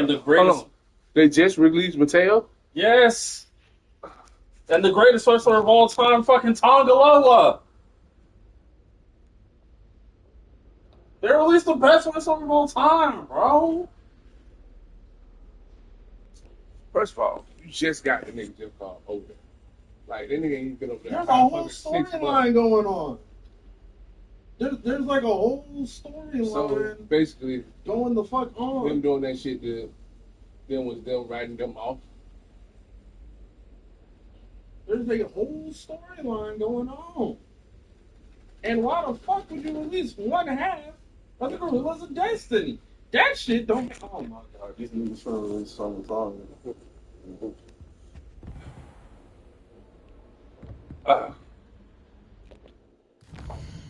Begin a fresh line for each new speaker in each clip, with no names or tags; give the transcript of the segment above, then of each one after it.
And the greatest...
They just released Mateo?
Yes! And the greatest sorcerer of all time, fucking Tongaloa! They released the best sorcerer of all time, bro!
First of all, you just got the nigga just called older. Like, that nigga ain't been over there.
There's a whole storyline going on. There's like a whole storyline.
So, basically,
going the fuck on.
Them doing that shit, them was them writing them off.
There's a whole storyline going on. And why the fuck would you release one half of the Gorillas of Destiny? That shit don't... Oh my god, these niggas trying to release something wrong.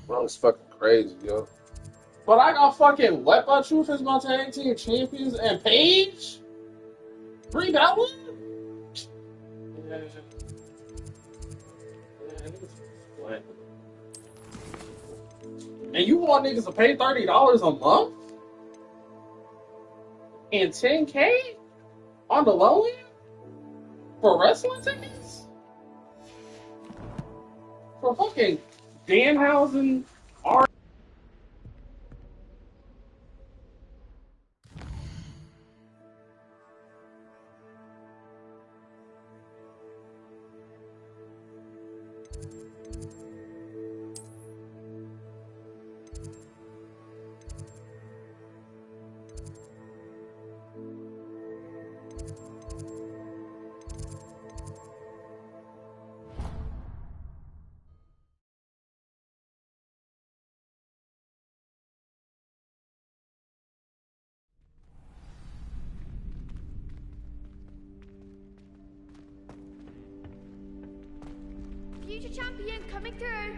Bro, it's fucking crazy, yo.
But I got fucking Wet by Truth as my tag team champions and Paige? Brie Bella? Yeah. And you want niggas to pay $30 a month? And $10K on the low end? For wrestling tickets? For fucking Danhausen art?
Future champion coming through.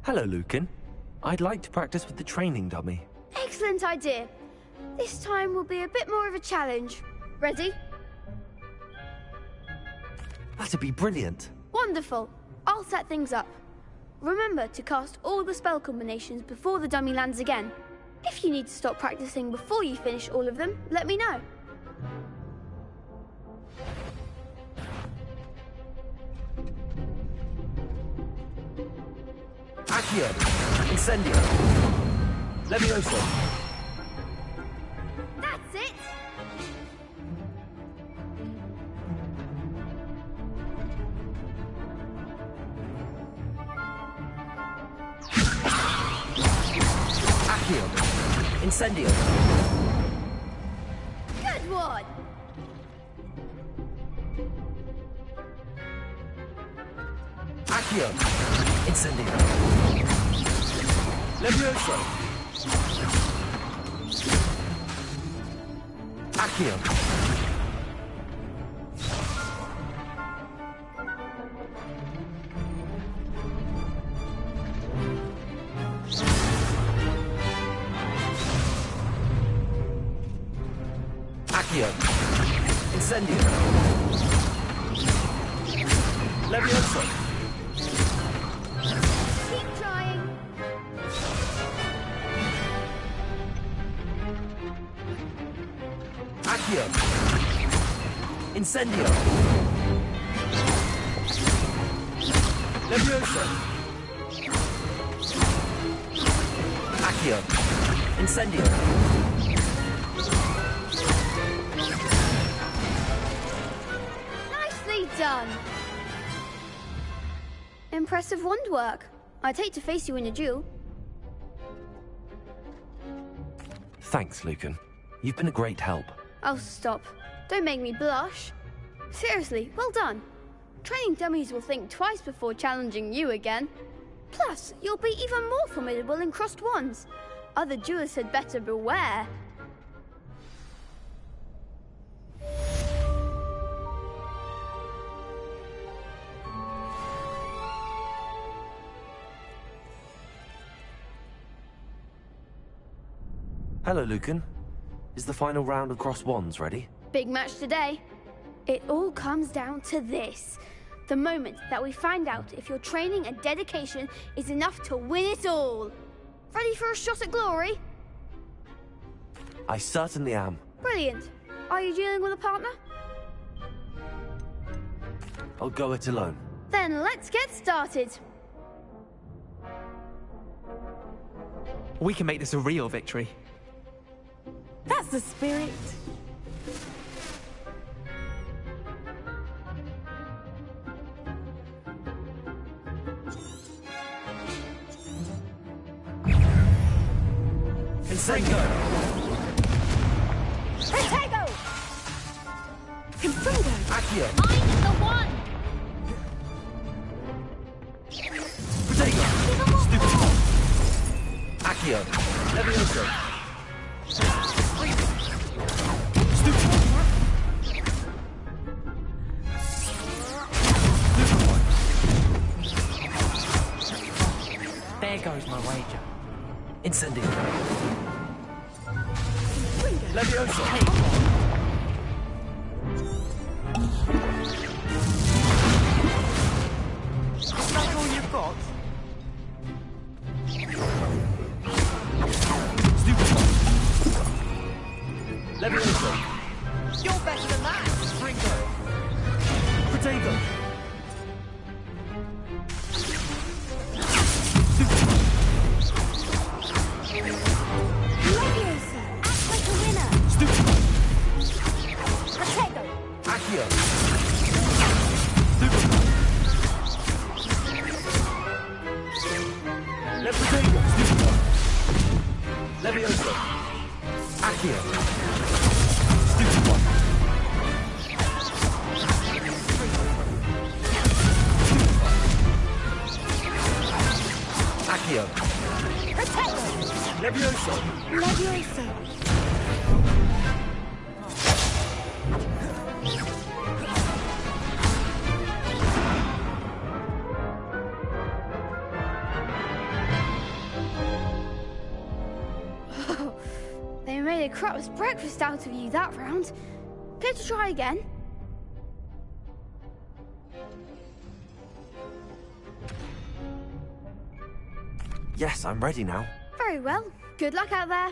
Hello, Lucan. I'd like to practice with the training dummy.
Excellent idea. This time will be a bit more of a challenge. Ready?
That'd be brilliant.
Wonderful. I'll set things up. Remember to cast all the spell combinations before the dummy lands again. If you need to stop practicing before you finish all of them, let me know.
Accio! Incendio! Levioso!
That's it!
Accio! Incendio!
Good one!
Accio! Incendio! Levioso! Accio! Accio! Incendio! Levioso!
Keep trying.
Accio! Incendio! Levioso! Accio! Incendio!
Nicely done. Impressive wand work. I'd hate to face you in a duel.
Thanks, Lucan. You've been a great help.
Oh, stop. Don't make me blush. Seriously, well done. Training dummies will think twice before challenging you again. Plus, you'll be even more formidable in crossed wands. Other duelists had better beware.
Hello, Lucan. Is the final round of cross wands ready?
Big match today. It all comes down to this. The moment that we find out if your training and dedication is enough to win it all. Ready for a shot at glory?
I certainly am.
Brilliant. Are you dealing with a partner?
I'll go it alone.
Then let's get started.
We can make this a real victory.
That's the spirit.
Incendio!
Protego! Confringo!
Accio!
I'm the one!
Protego!
Give 'em all four!
Accio! Levioso!
There goes my wager.
Incendio!
Confringo!
Levioso!
Is that all you've got?
Levioso!
You're better than that! Ringo!
Protego!
Leviosa! Act like a winner! Protego!
Accio! Protego! Levioso! Accio! Accio!
Protego!
Levioso!
Leviosa!
They made a crap's breakfast out of you that round. Care to try again?
Yes, I'm ready now.
Very well. Good luck out there.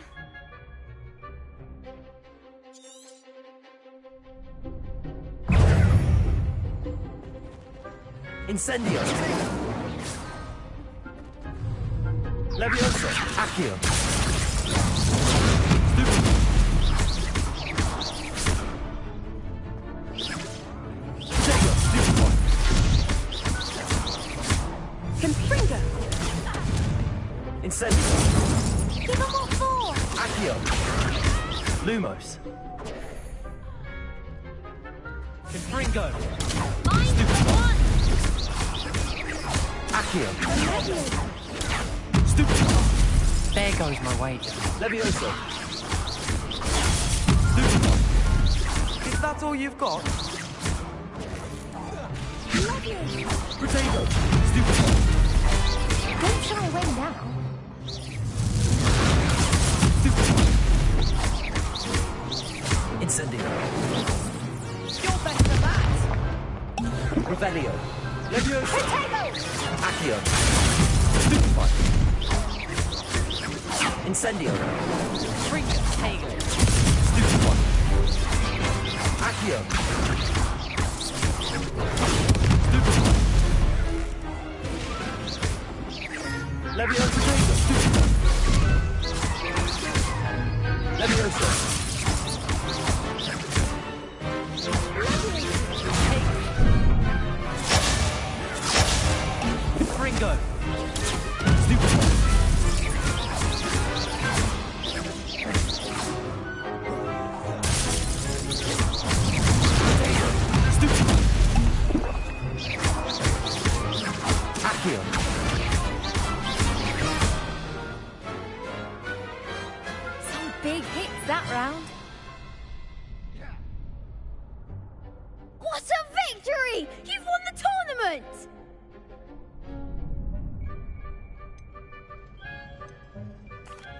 Incendio! Levioso! Accio!
Confringo!
Incendio!
Give 'em all four!
Accio! Lumos!
Confringo!
I'm the one!
Accio!
Leviosa!
There goes my wager.
Levioso!
Is that all you've got?
Leviosa!
Protego!
Don't shy away now.
Incendio!
You're better than that!
Revelio! Levioso!
Protego!
Accio! Incendio!
Ringo! Tego!
Accio! Levioso! Levioso!
Ringo!
Accio!
Some big hits that round.
What a victory! You've won the tournament!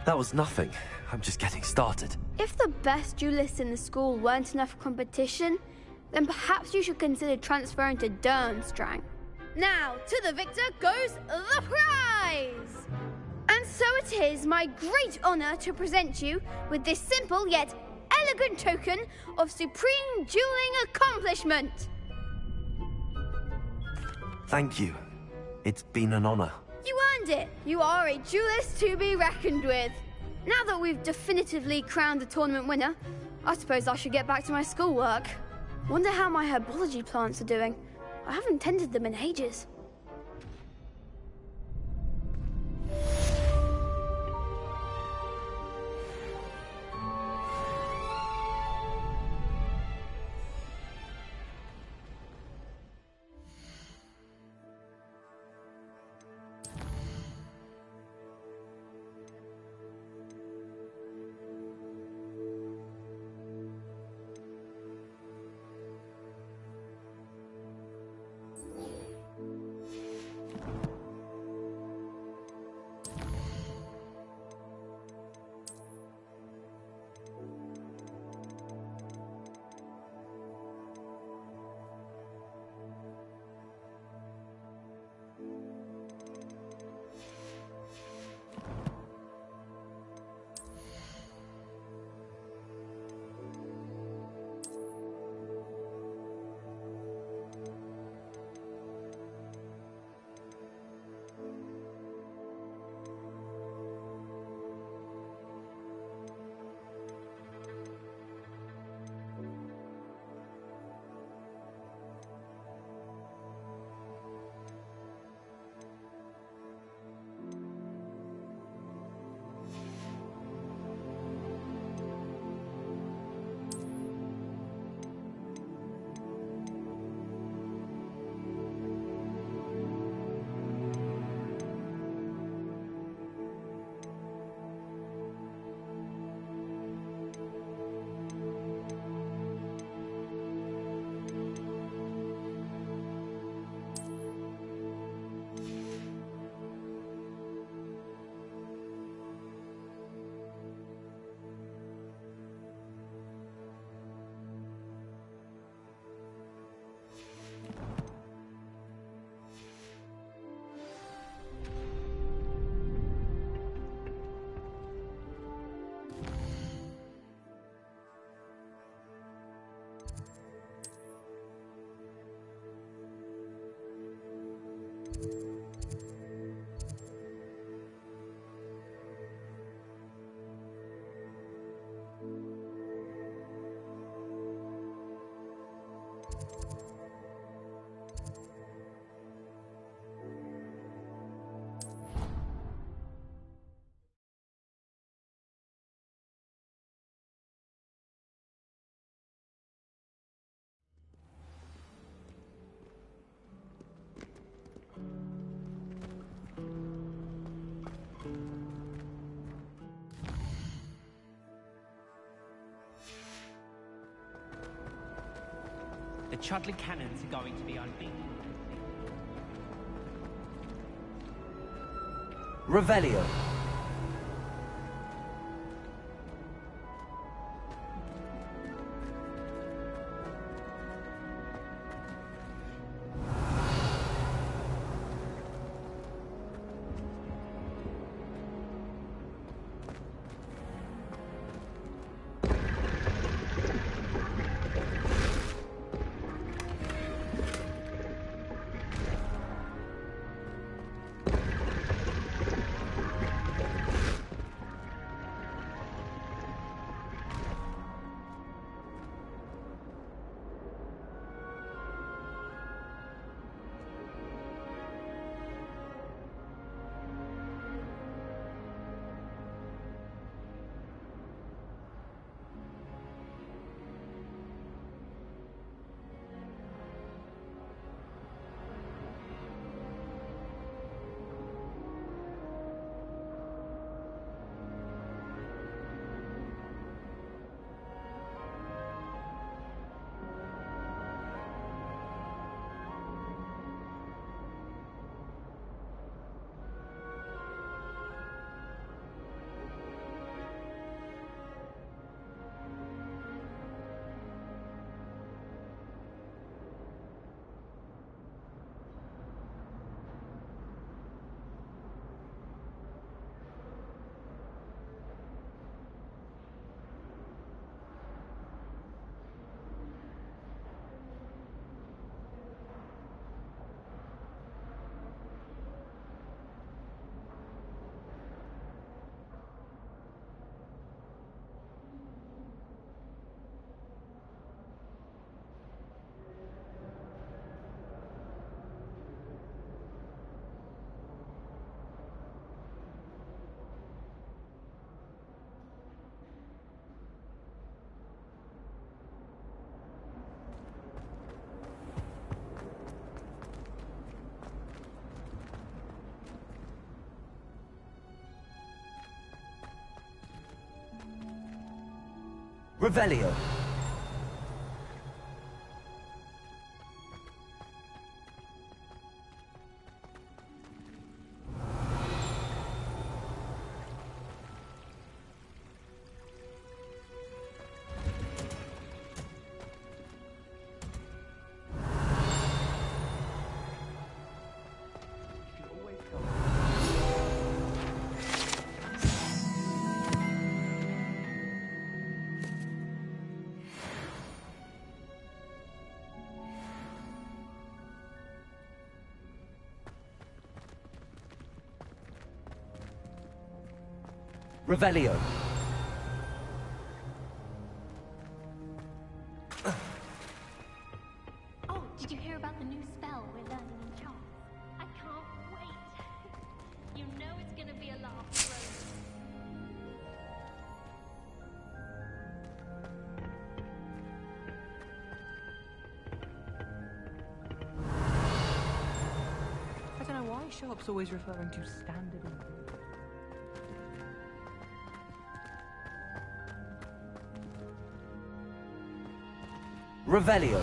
That was nothing. I'm just getting started.
If the best duelists in the school weren't enough competition, then perhaps you should consider transferring to Durmstrang. Now, to the victor goes the prize! And So it is my great honor to present you with this simple yet elegant token of supreme dueling accomplishment.
Thank you. It's been an honor.
You earned it. You are a duelist to be reckoned with. Now that we've definitively crowned the tournament winner, I suppose I should get back to my schoolwork. Wonder how my herbology plants are doing. I haven't tended them in ages.
The Chudley cannons are going to be unbeaten.
Revelio. Revelio. Revelio.
Oh, did you hear about the new spell we're learning in charms? I can't wait. You know it's gonna be a laugh, Rose.
I don't know why Sharp's always referring to standard and...
Revelio.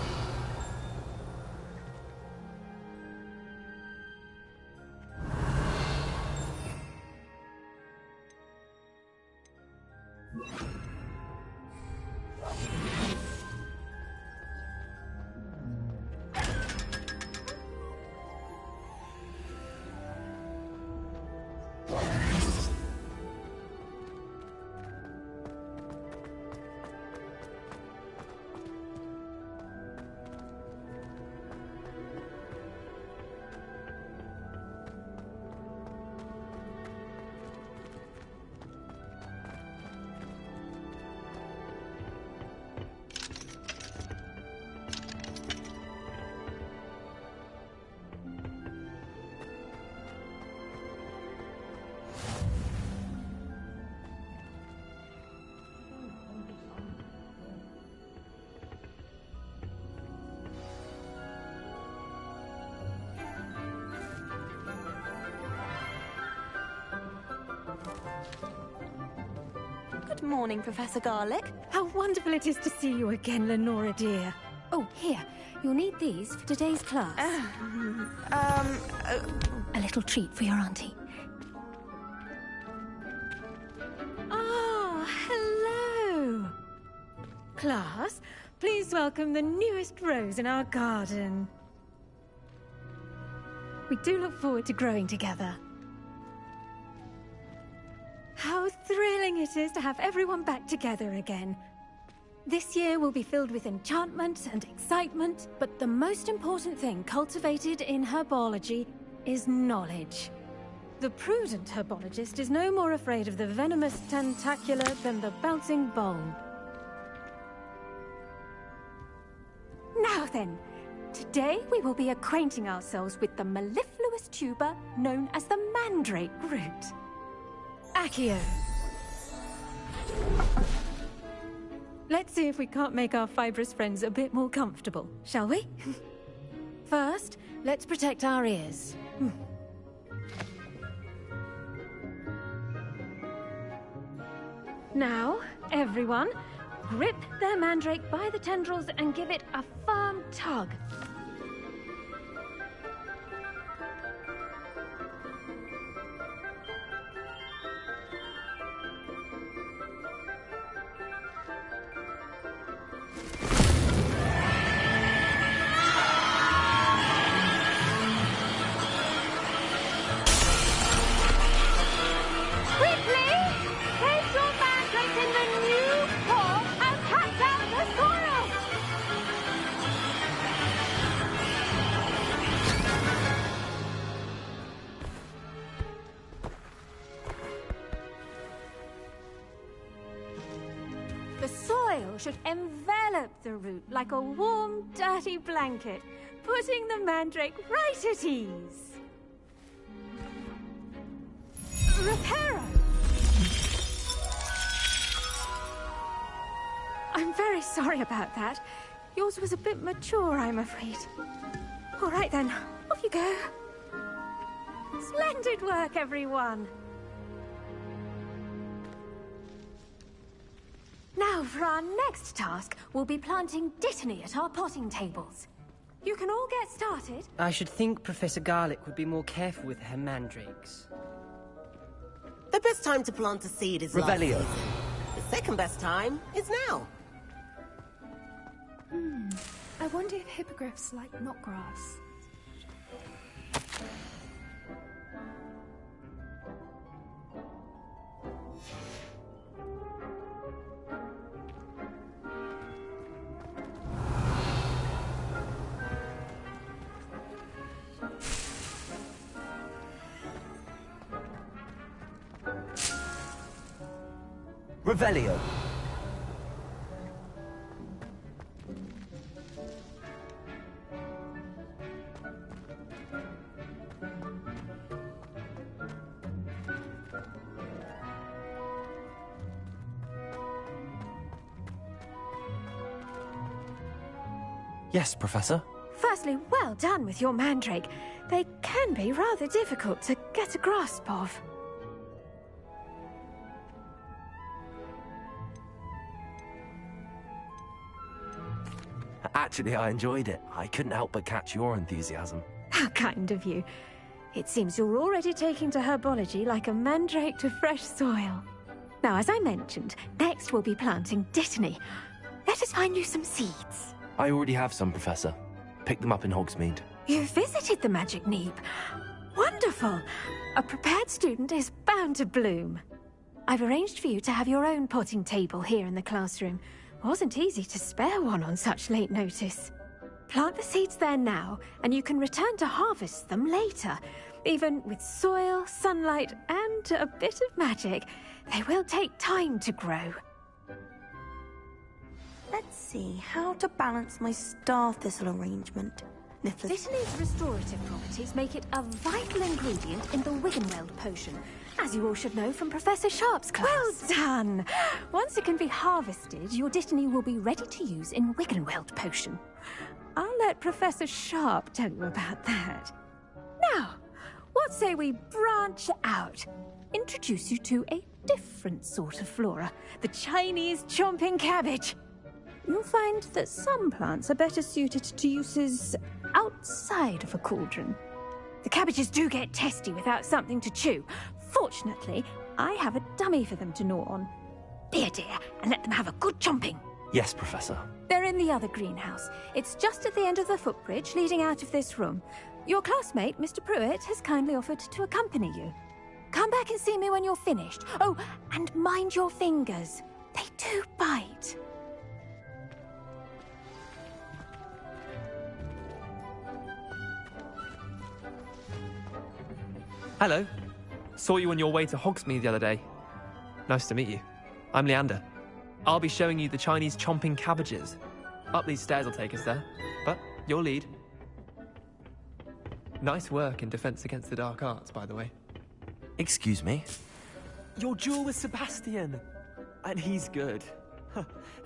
Good morning, Professor Garlick.
How wonderful it is to see you again, Lenora dear. Oh, here. You'll need these for today's class. A little treat for your auntie. Ah, hello. Class, please welcome the newest rose in our garden. We do look forward to growing together. How thrilling it is to have everyone back together again. This year will be filled with enchantment and excitement, but the most important thing cultivated in herbology is knowledge. The prudent herbologist is no more afraid of the venomous tentacula than the bouncing bulb. Now then, today we will be acquainting ourselves with the mellifluous tuber known as the mandrake root. Accio. Let's see if we can't make our fibrous friends a bit more comfortable, shall we? First, let's protect our ears. Now, everyone, grip their mandrake by the tendrils and give it a firm tug. Should envelop the root like a warm, dirty blanket, putting the mandrake right at ease. Reparo! I'm very sorry about that. Yours was a bit mature, I'm afraid. All right then, off you go. Splendid work, everyone. Now Now, for our next task, we'll be planting Dittany at our potting tables. You can all get started.
I should think Professor Garlick would be more careful with her mandrakes.
The best time to plant a seed is
Revelio.
last season. The second best time is now.
I wonder if hippogriffs like knotgrass.
Revelio. Yes, Professor.
Firstly, well done with your mandrake. They can be rather difficult to get a grasp of.
Actually, I enjoyed it. I couldn't help but catch your enthusiasm.
How kind of you. It seems you're already taking to herbology like a mandrake to fresh soil. Now, as I mentioned, next we'll be planting Dittany. Let us find you some seeds.
I already have some, Professor. Picked them up in Hogsmeade.
You visited the Magic Neep. Wonderful. A prepared student is bound to bloom. I've arranged for you to have your own potting table here in the classroom. Wasn't easy to spare one on such late notice. Plant the seeds there now, and you can return to harvest them later. Even with soil, sunlight, and a bit of magic, they will take time to grow.
Let's see how to balance my star thistle arrangement.
Dittany's restorative properties make it a vital ingredient in the Wiggenweld potion, as you all should know from Professor Sharp's class. Well done! Once it can be harvested, your Dittany will be ready to use in Wiggenweld potion. I'll let Professor Sharp tell you about that. Now, what say we branch out? Introduce you to a different sort of flora, the Chinese chomping cabbage. You'll find that some plants are better suited to uses outside of a cauldron. The cabbages do get testy without something to chew. Fortunately, I have a dummy for them to gnaw on. Be a dear and let them have a good chomping.
Yes, Professor.
They're in the other greenhouse. It's just at the end of the footbridge leading out of this room. Your classmate, Mr. Pruitt, has kindly offered to accompany you. Come back and see me when you're finished. Oh, and mind your fingers. They do bite.
Hello. Saw you on your way to Hogsmeade the other day. Nice to meet you. I'm Leander. I'll be showing you the Chinese chomping cabbages. Up these stairs will take us there, but your lead. Nice work in Defense Against the Dark Arts, by the way.
Excuse me?
Your duel with Sebastian! And he's good.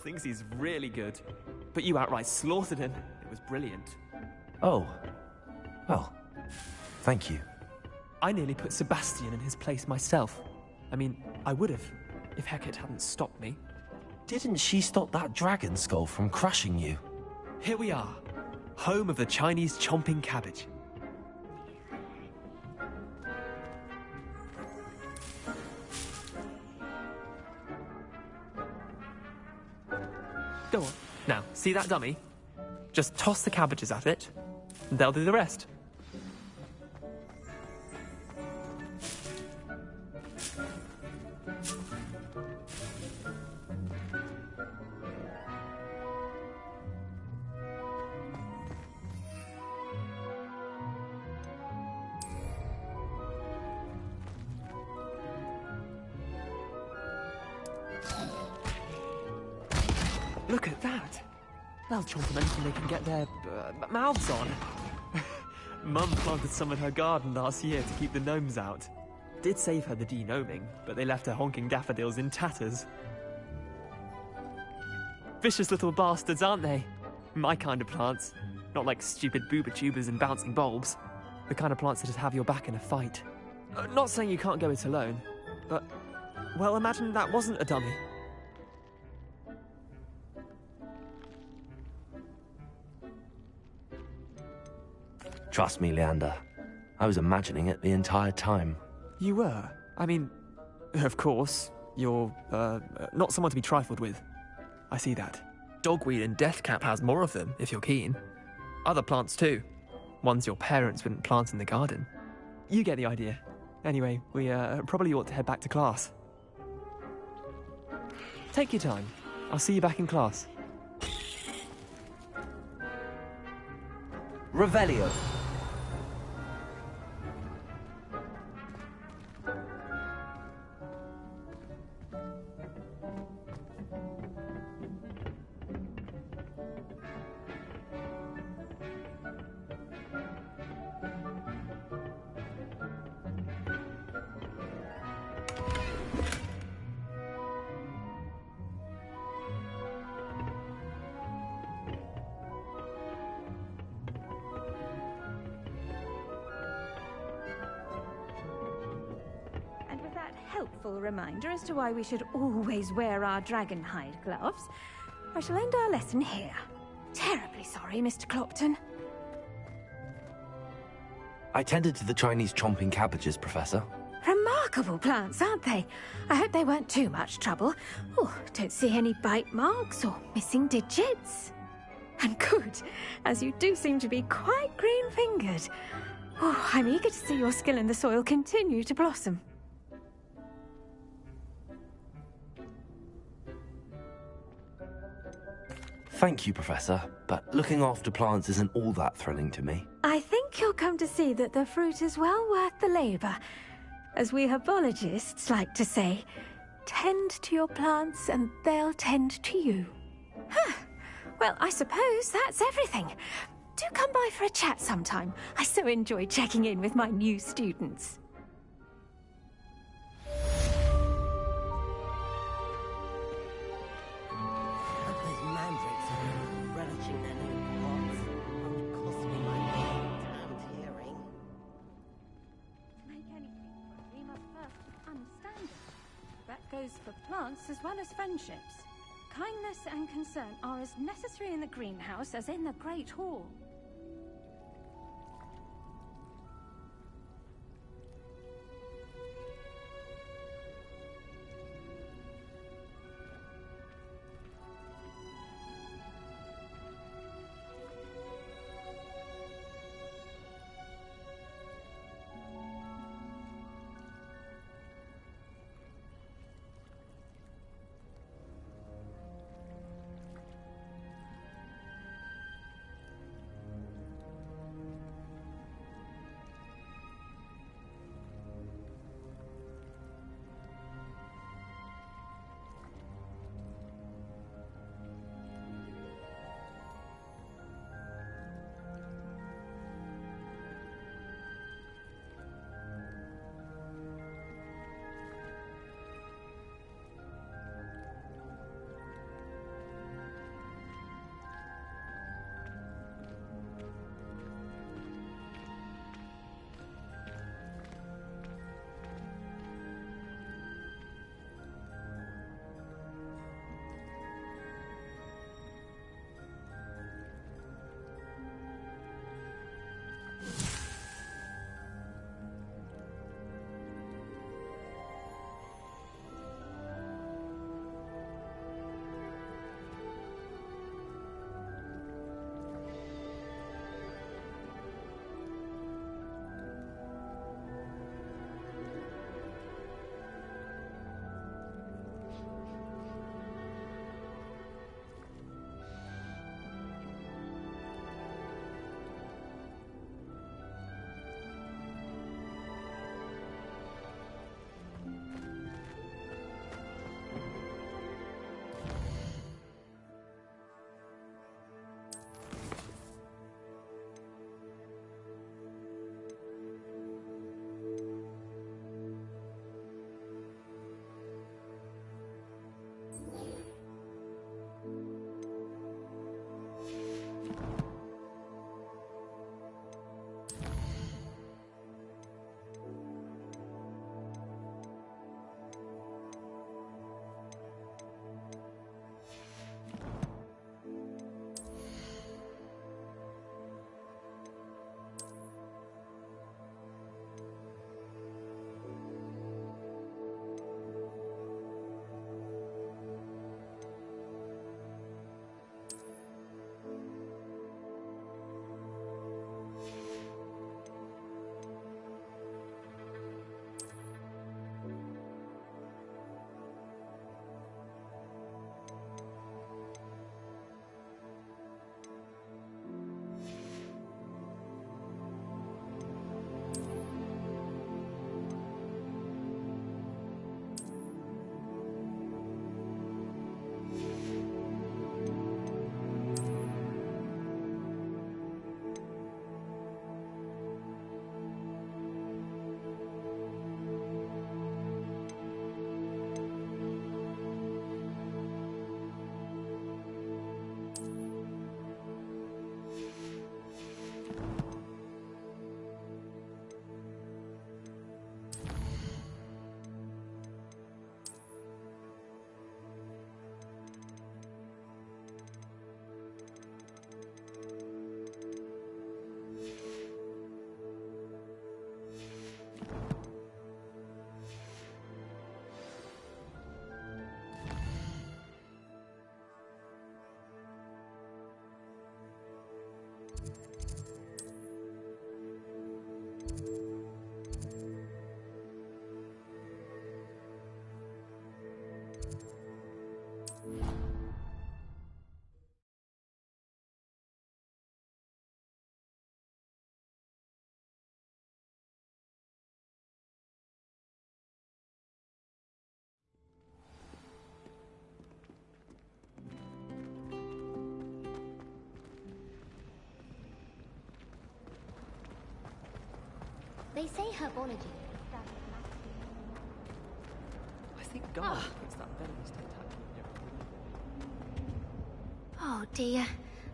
Thinks he's really good. But you outright slaughtered him. It was brilliant.
Oh. Well, thank you.
I nearly put Sebastian in his place myself. I mean, I would have, if Hecate hadn't stopped me.
Didn't she stop that dragon skull from crushing you?
Here we are, home of the Chinese chomping cabbage. Go on. Now, see that dummy? Just toss the cabbages at it, and they'll do the rest. Look at that! They'll chomp on anything they can get their mouths on. Mum planted some in her garden last year to keep the gnomes out. Did save her the de-gnoming, but they left her honking daffodils in tatters. Vicious little bastards, aren't they? My kind of plants. Not like stupid booba tubers and bouncing bulbs. The kind of plants that just have your back in a fight. Not saying you can't go it alone, but... well, imagine that wasn't a dummy.
Trust me, Leander. I was imagining it the entire time.
You were? I mean, of course, you're, not someone to be trifled with. I see that. Dogweed and Deathcap has more of them, if you're keen. Other plants too. Ones your parents wouldn't plant in the garden. You get the idea. Anyway, we probably ought to head back to class. Take your time. I'll see you back in class.
Revelio.
Helpful reminder as to why we should always wear our dragonhide gloves, I shall end our lesson here. Terribly sorry, Mr. Clopton.
I tended to the Chinese chomping cabbages, Professor.
Remarkable plants, aren't they? I hope they weren't too much trouble. Oh, don't see any bite marks or missing digits. And good, as you do seem to be quite green-fingered. Oh, I'm eager to see your skill in the soil continue to blossom.
Thank you, Professor, but looking after plants isn't all that thrilling to me.
I think you'll come to see that the fruit is well worth the labour. As we herbologists like to say, tend to your plants and they'll tend to you. Huh. Well, I suppose that's everything. Do come by for a chat sometime. I so enjoy checking in with my new students. Goes for plants as well as friendships. Kindness and concern are as necessary in the greenhouse as in the Great Hall.
They say herbology.
I think garlic puts that venomous tentacle in your
Oh dear,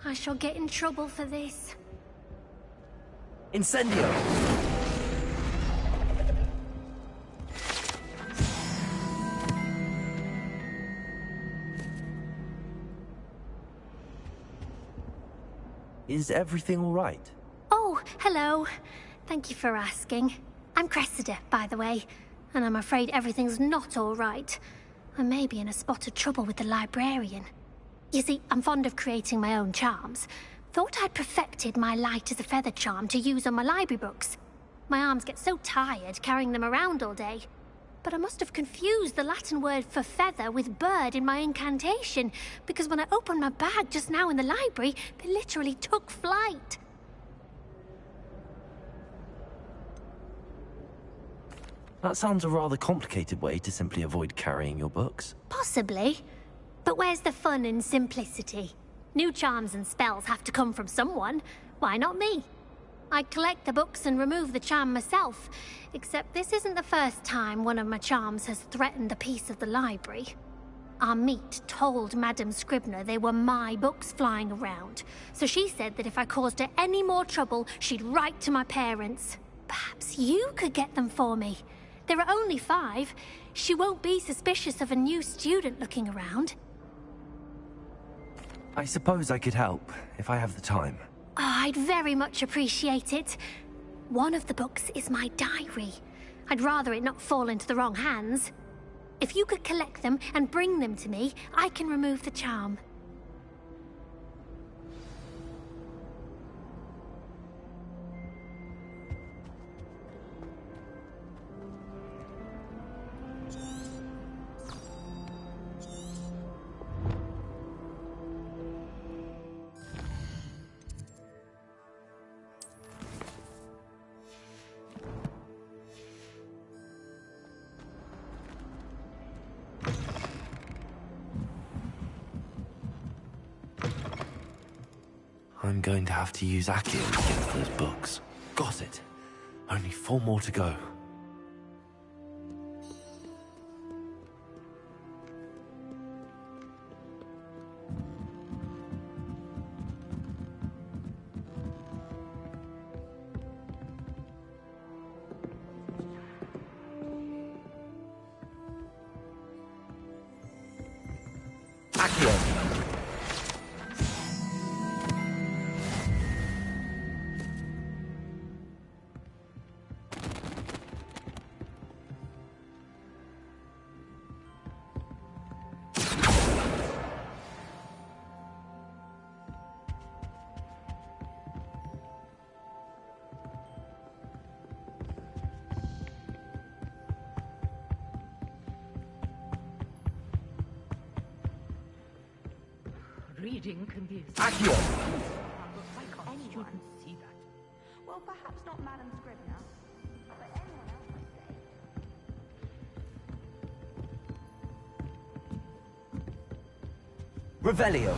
I shall get in trouble for this.
Incendio! Is everything all right?
Oh, hello. Thank you for asking. I'm Cressida, by the way, and I'm afraid everything's not all right. I may be in a spot of trouble with the librarian. You see, I'm fond of creating my own charms. Thought I'd perfected my light as a feather charm to use on my library books. My arms get so tired carrying them around all day. But I must have confused the Latin word for feather with bird in my incantation, because when I opened my bag just now in the library, they literally took flight.
That sounds a rather complicated way to simply avoid carrying your books.
Possibly. But where's the fun in simplicity? New charms and spells have to come from someone. Why not me? I collect the books and remove the charm myself, except this isn't the first time one of my charms has threatened a piece of the library. Our meet told Madame Scribner they were my books flying around, so she said that if I caused her any more trouble, she'd write to my parents. Perhaps you could get them for me. There are only 5. She won't be suspicious of a new student looking around.
I suppose I could help, if I have the time.
Oh, I'd very much appreciate it. One of the books is my diary. I'd rather it not fall into the wrong hands. If you could collect them and bring them to me, I can remove the charm.
I'm going to have to use Accio to get those books. Got it. Only 4 more to go. Accio!
Reading can be
Accio!
Why can't students see that?
Well, perhaps not Madame Scribner, but anyone else might say.
Revelio!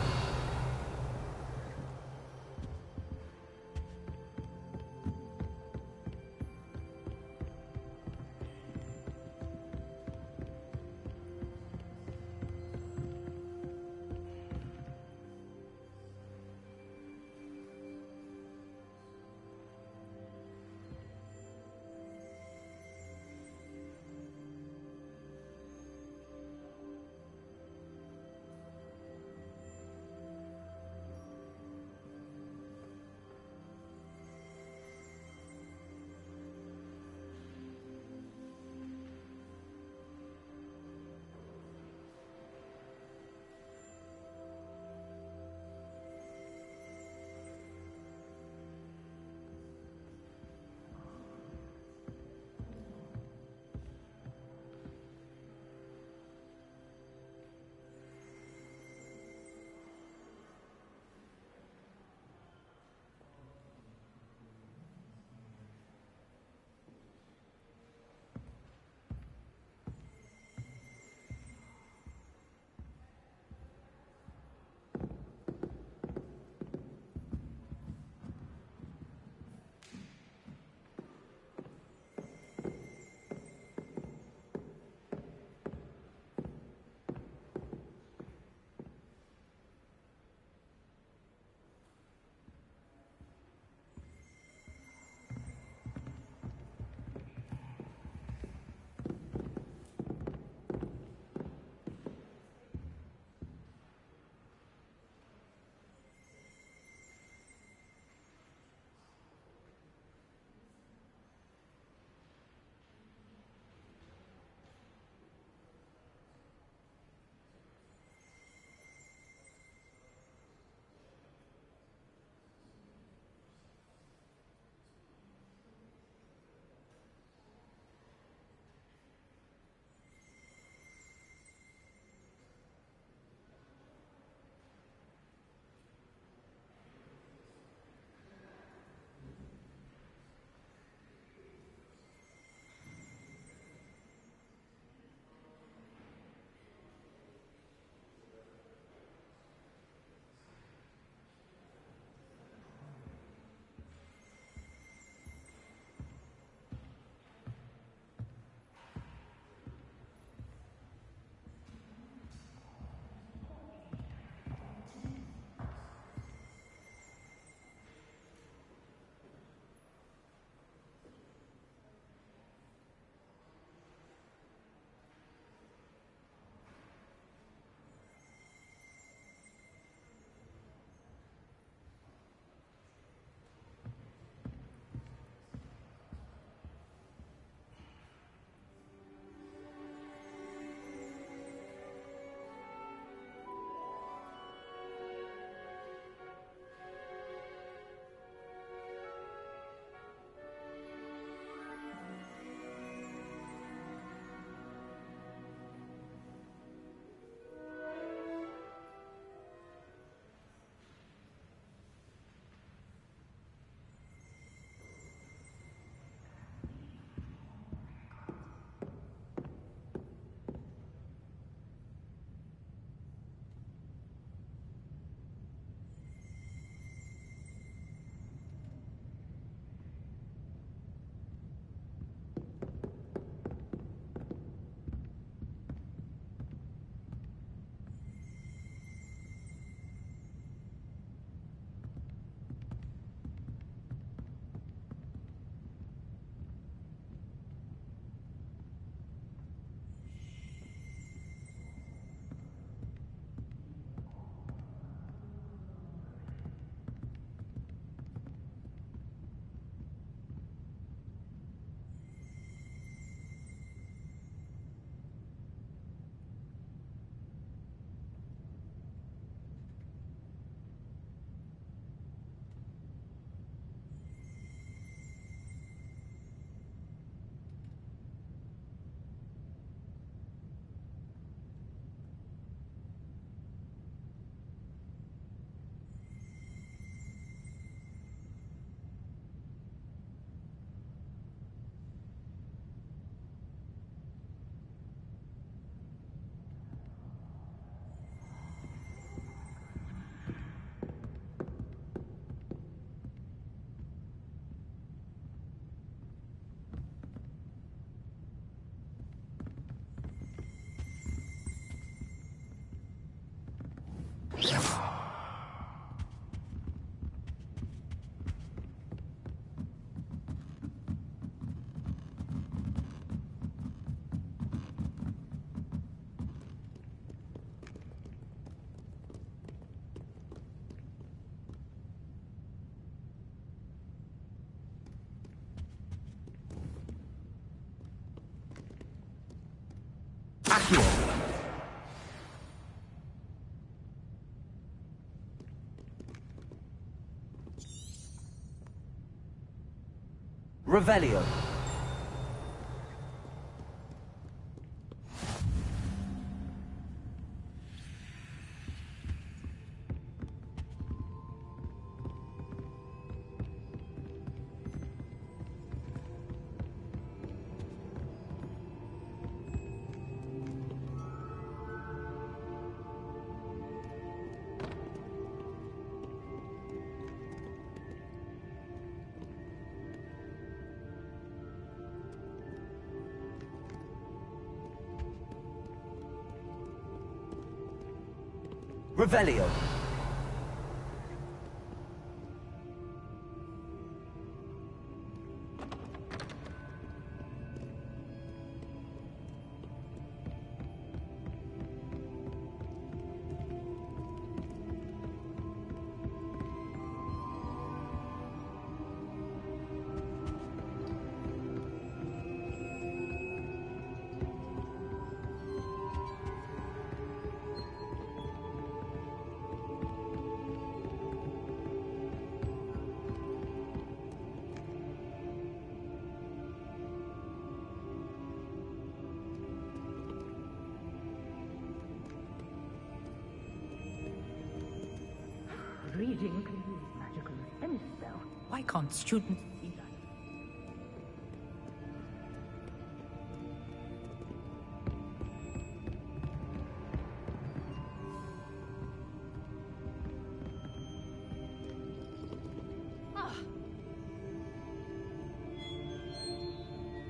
Revelio. Revelio.
Reading can be as magical as any spell. Why can't students see that?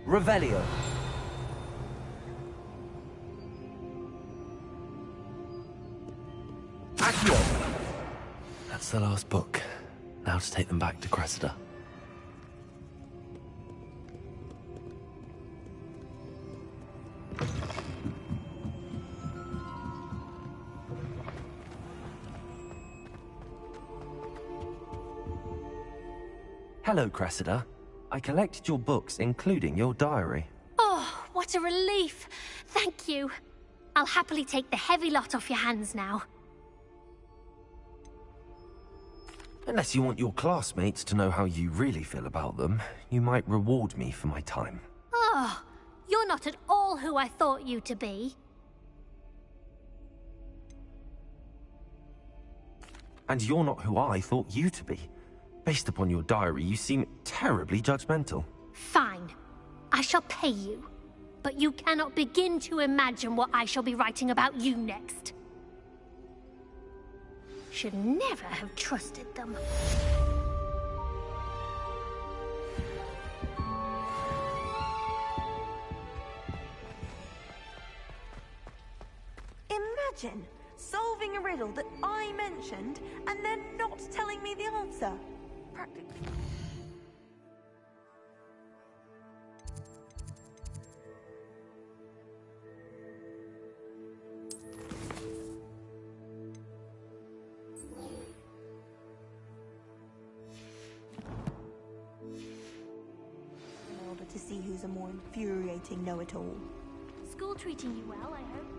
Revelio.
That's the last book. Now to take them back to Cressida.
Hello, Cressida. I collected your books, including your diary.
Oh, what a relief. Thank you. I'll happily take the heavy lot off your hands now.
Unless you want your classmates to know how you really feel about them, you might reward me for my time.
Oh, you're not at all who I thought you to be.
And you're not who I thought you to be. Based upon your diary, you seem terribly judgmental.
Fine. I shall pay you. But you cannot begin to imagine what I shall be writing about you next. Should never have trusted them.
Imagine solving a riddle that I mentioned and then not telling me the answer. Practically. In order to see who's a more infuriating know-it-all.
School treating you well, I hope.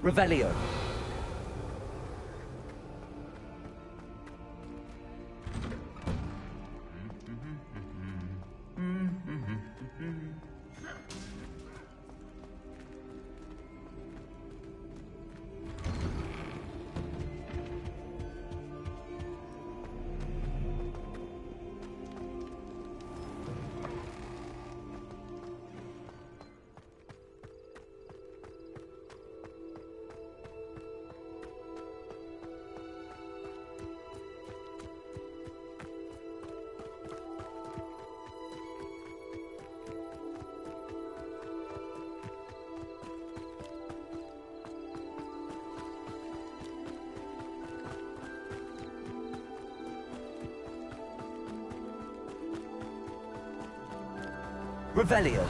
Revelio. Revelio.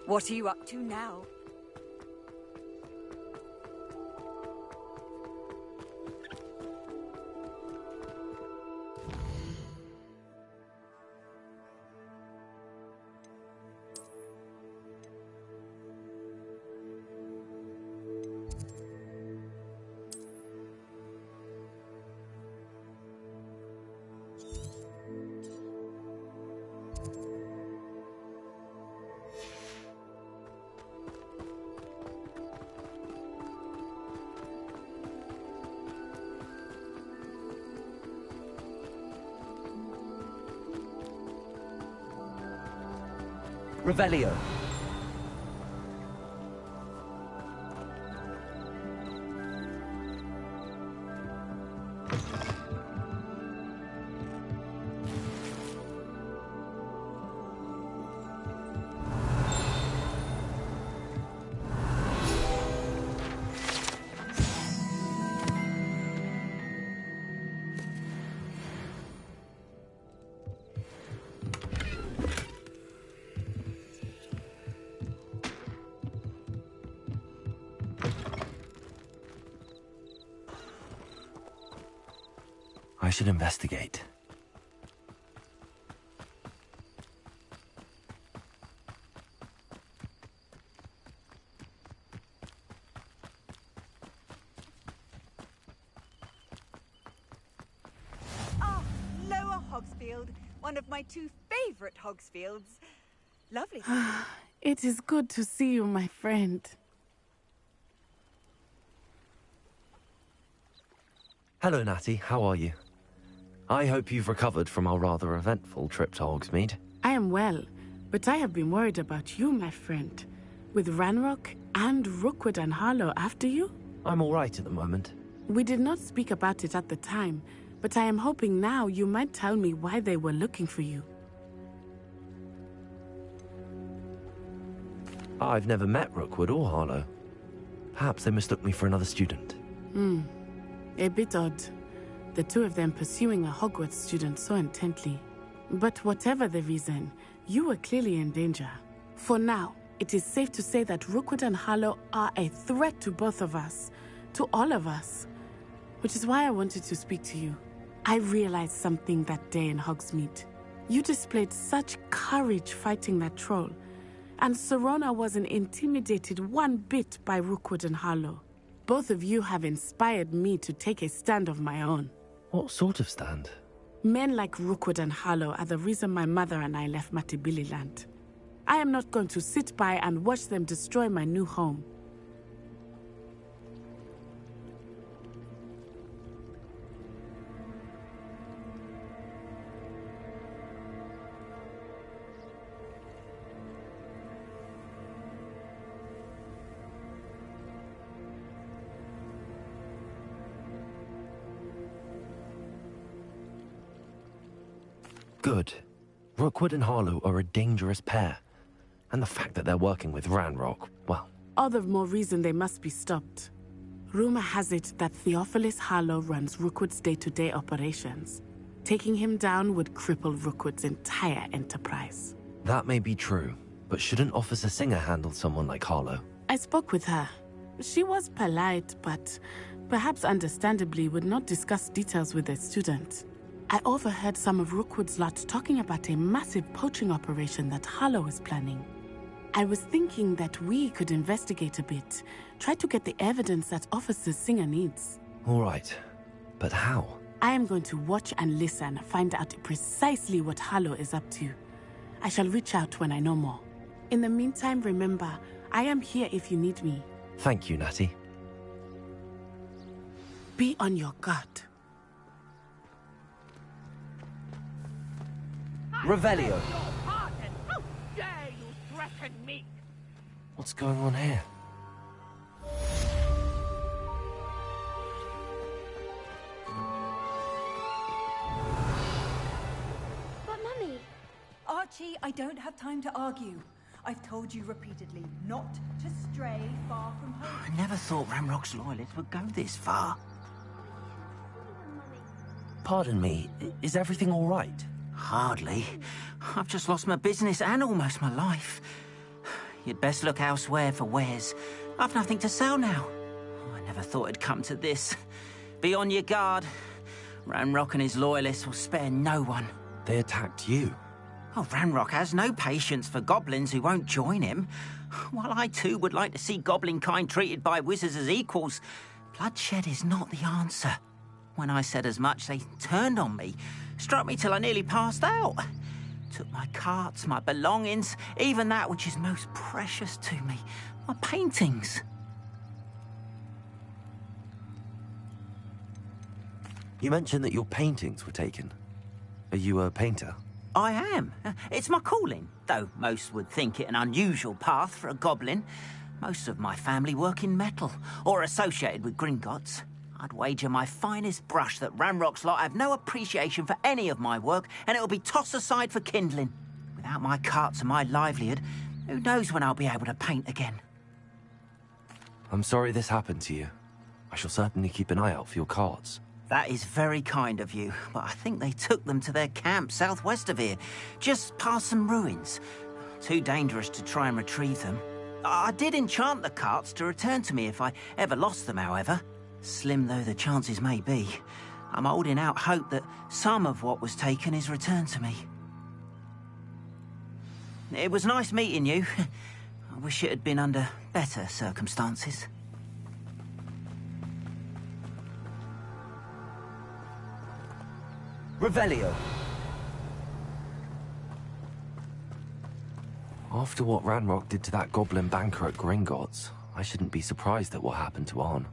What are you up to now?
Revelio. I should investigate.
Ah, Lower Hogsfield. One of my two favorite Hogsfields. Lovely.
It is good to see you, my friend.
Hello, Natty. How are you? I hope you've recovered from our rather eventful trip to Hogsmeade.
I am well, but I have been worried about you, my friend. With Ranrock and Rookwood and Harlow after you?
I'm all right at the moment.
We did not speak about it at the time, but I am hoping now you might tell me why they were looking for you.
I've never met Rookwood or Harlow. Perhaps they mistook me for another student.
A bit odd. The two of them pursuing a Hogwarts student so intently. But whatever the reason, you were clearly in danger. For now, it is safe to say that Rookwood and Harlow are a threat to both of us. To all of us. Which is why I wanted to speak to you. I realized something that day in Hogsmeade. You displayed such courage fighting that troll. And Serona wasn't intimidated one bit by Rookwood and Harlow. Both of you have inspired me to take a stand of my own.
What sort of stand?
Men like Rookwood and Harlow are the reason my mother and I left Matibili land. I am not going to sit by and watch them destroy my new home.
Good. Rookwood and Harlow are a dangerous pair. And the fact that they're working with Ranrock, well...
All the more reason they must be stopped. Rumor has it that Theophilus Harlow runs Rookwood's day-to-day operations. Taking him down would cripple Rookwood's entire enterprise.
That may be true, but shouldn't Officer Singer handle someone like Harlow?
I spoke with her. She was polite, but perhaps understandably would not discuss details with a student. I overheard some of Rookwood's lot talking about a massive poaching operation that Harlow is planning. I was thinking that we could investigate a bit, try to get the evidence that Officer Singer needs.
All right, but how?
I am going to watch and listen, find out precisely what Harlow is up to. I shall reach out when I know more. In the meantime, remember, I am here if you need me.
Thank you, Natty.
Be on your guard.
Revelio.
How dare you threaten me?
What's going on here?
But Mummy...
Archie, I don't have time to argue. I've told you repeatedly not to stray far from home.
I never thought Ramrock's loyalists would go this far.
Pardon me, is everything all right?
Hardly. I've just lost my business and almost my life. You'd best look elsewhere for wares. I've nothing to sell now. I never thought it'd come to this. Be on your guard. Ranrock and his loyalists will spare no one.
They attacked you?
Oh, Ranrock has no patience for goblins who won't join him. While I too would like to see goblin kind treated by wizards as equals, bloodshed is not the answer. When I said as much, they turned on me, struck me till I nearly passed out. Took my carts, my belongings, even that which is most precious to me, my paintings.
You mentioned that your paintings were taken. Are you a painter?
I am. It's my calling, though most would think it an unusual path for a goblin. Most of my family work in metal, or associated with Gringotts. I'd wager my finest brush that Ranrock's lot have no appreciation for any of my work, and it'll be tossed aside for kindling. Without my carts and my livelihood, who knows when I'll be able to paint again.
I'm sorry this happened to you. I shall certainly keep an eye out for your carts.
That is very kind of you, but I think they took them to their camp southwest of here, just past some ruins. Too dangerous to try and retrieve them. I did enchant the carts to return to me if I ever lost them, however. Slim though the chances may be, I'm holding out hope that some of what was taken is returned to me. It was nice meeting you. I wish it had been under better circumstances.
Revelio. After what Ranrock did to that goblin banker at Gringotts, I shouldn't be surprised at what happened to Arn.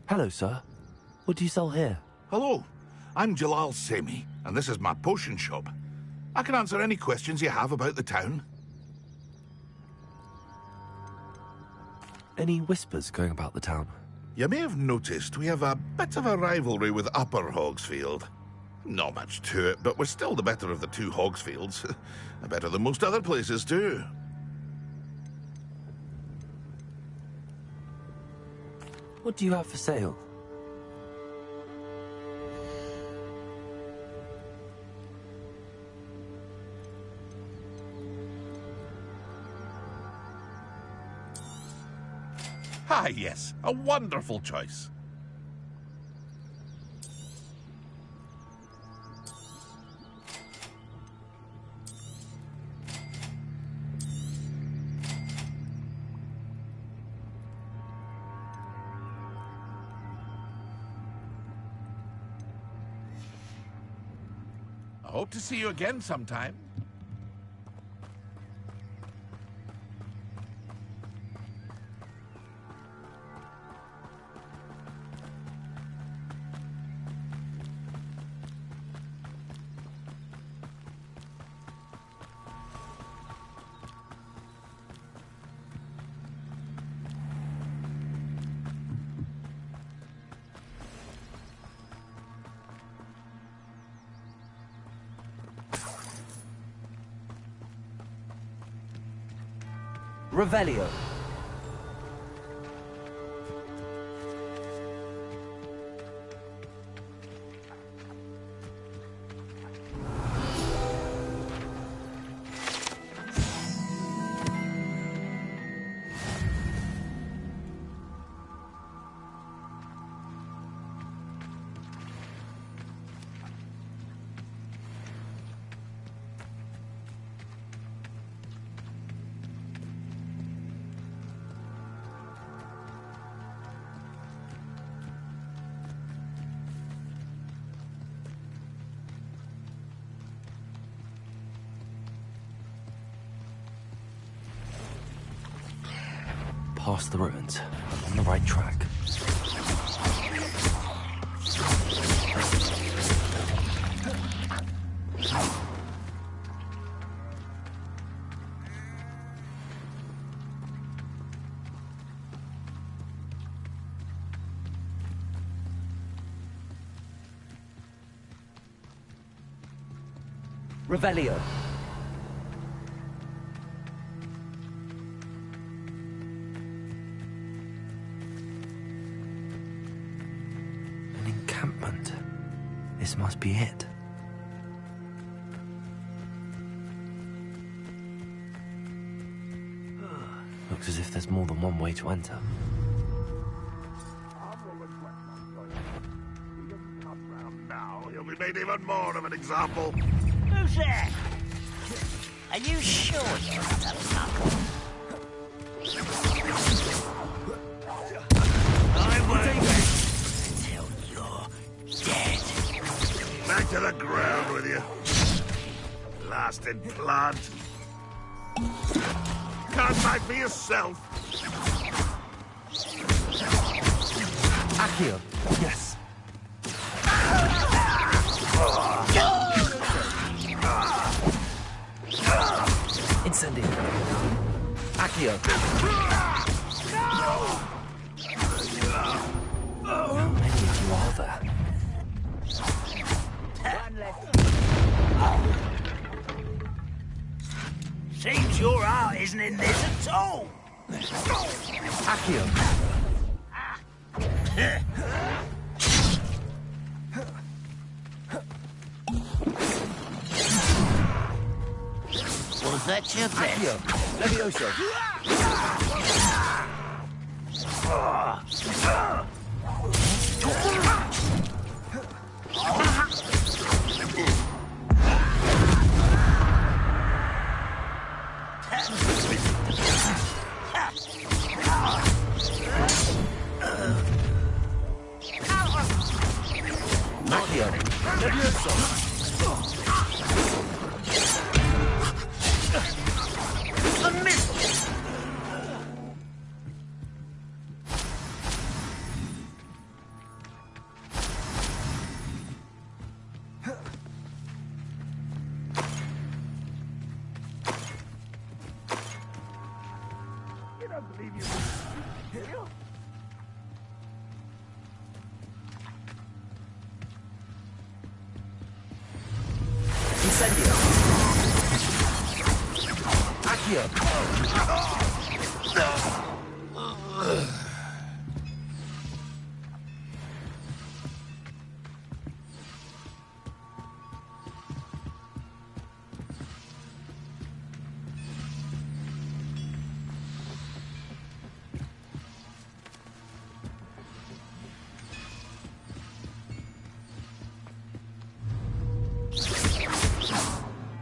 Hello, sir. What do you sell here?
Hello, I'm Jalal Semi, and this is my potion shop. I can answer any questions you have about the town.
Any whispers going about the town?
You may have noticed we have a bit of a rivalry with Upper Hogsfield. Not much to it, but we're still the better of the two Hogsfields. Better than most other places, too.
What do you have for sale?
Ah, yes. A wonderful choice. I hope to see you again sometime.
Revelio.
Past the ruins. On the right track.
Revelio.
This must be it. Looks as if there's more than one way to enter.
Now he'll be made even more of an example.
Who's there? Are you sure you're not a pup? I won't rest until you're dead.
Back to the ground with you. Blasted plant. Can't fight for yourself.
Accio. Yes. Incendio. Accio.
How many of you are there?
Seems your heart isn't in this at all.
Accio.
Was that your best?
Accio. Levioso. Accio. Levioso. Incendio. Accio.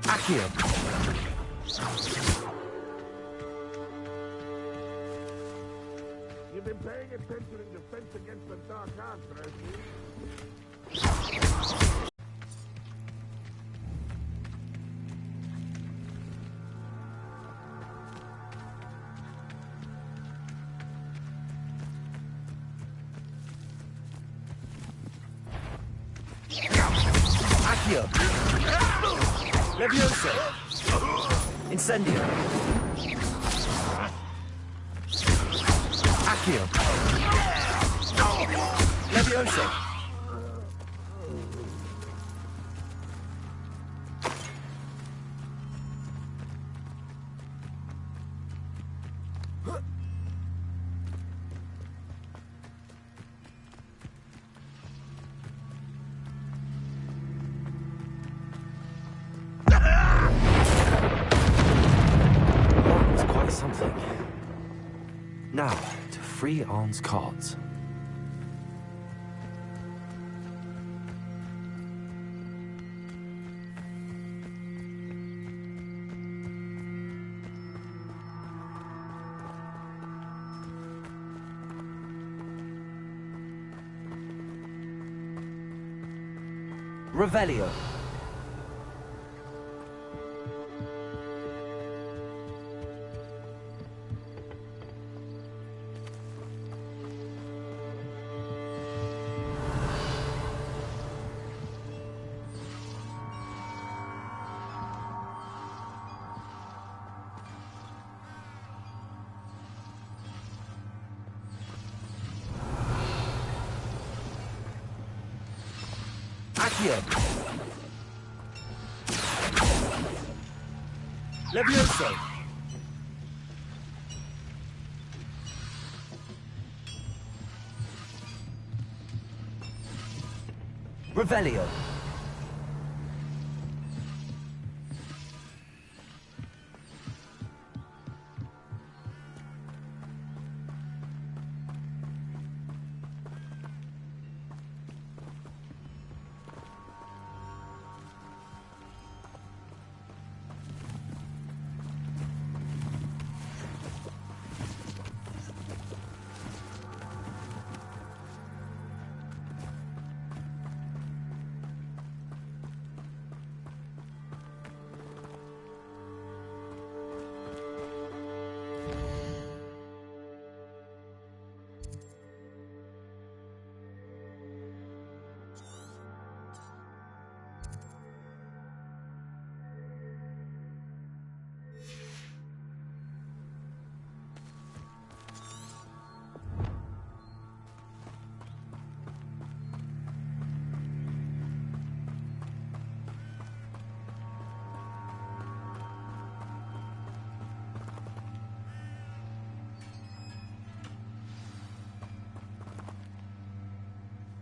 Accio.
You've been paying attention in defense against the dark arts, Anansi.
Accio. Levioso. Incendio. Accio. Levioso.
That was quite something. Now, to free Arn's cards.
Revelio. Accio. Levioso. Revelio.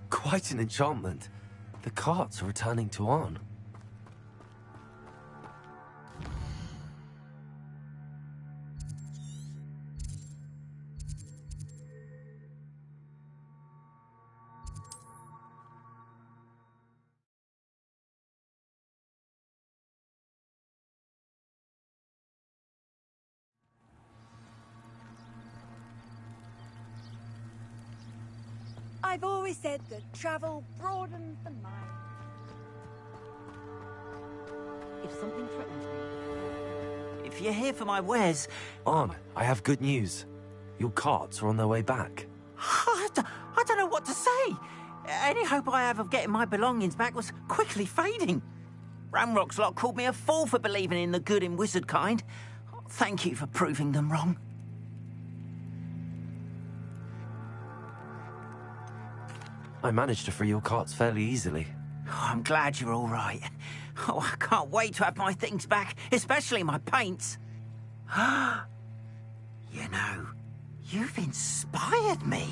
Quite an enchantment. The carts are returning to Arn.
I've always said that travel broadens the mind.
If something threatens me... If you're here for my wares...
Arn, I have good news. Your carts are on their way back.
I don't know what to say. Any hope I have of getting my belongings back was quickly fading. Ramrock's lot called me a fool for believing in the good in wizard kind. Thank you for proving them wrong.
I managed to free your carts fairly easily.
I'm glad you're all right. Oh, I can't wait to have my things back, especially my paints. You know, you've inspired me.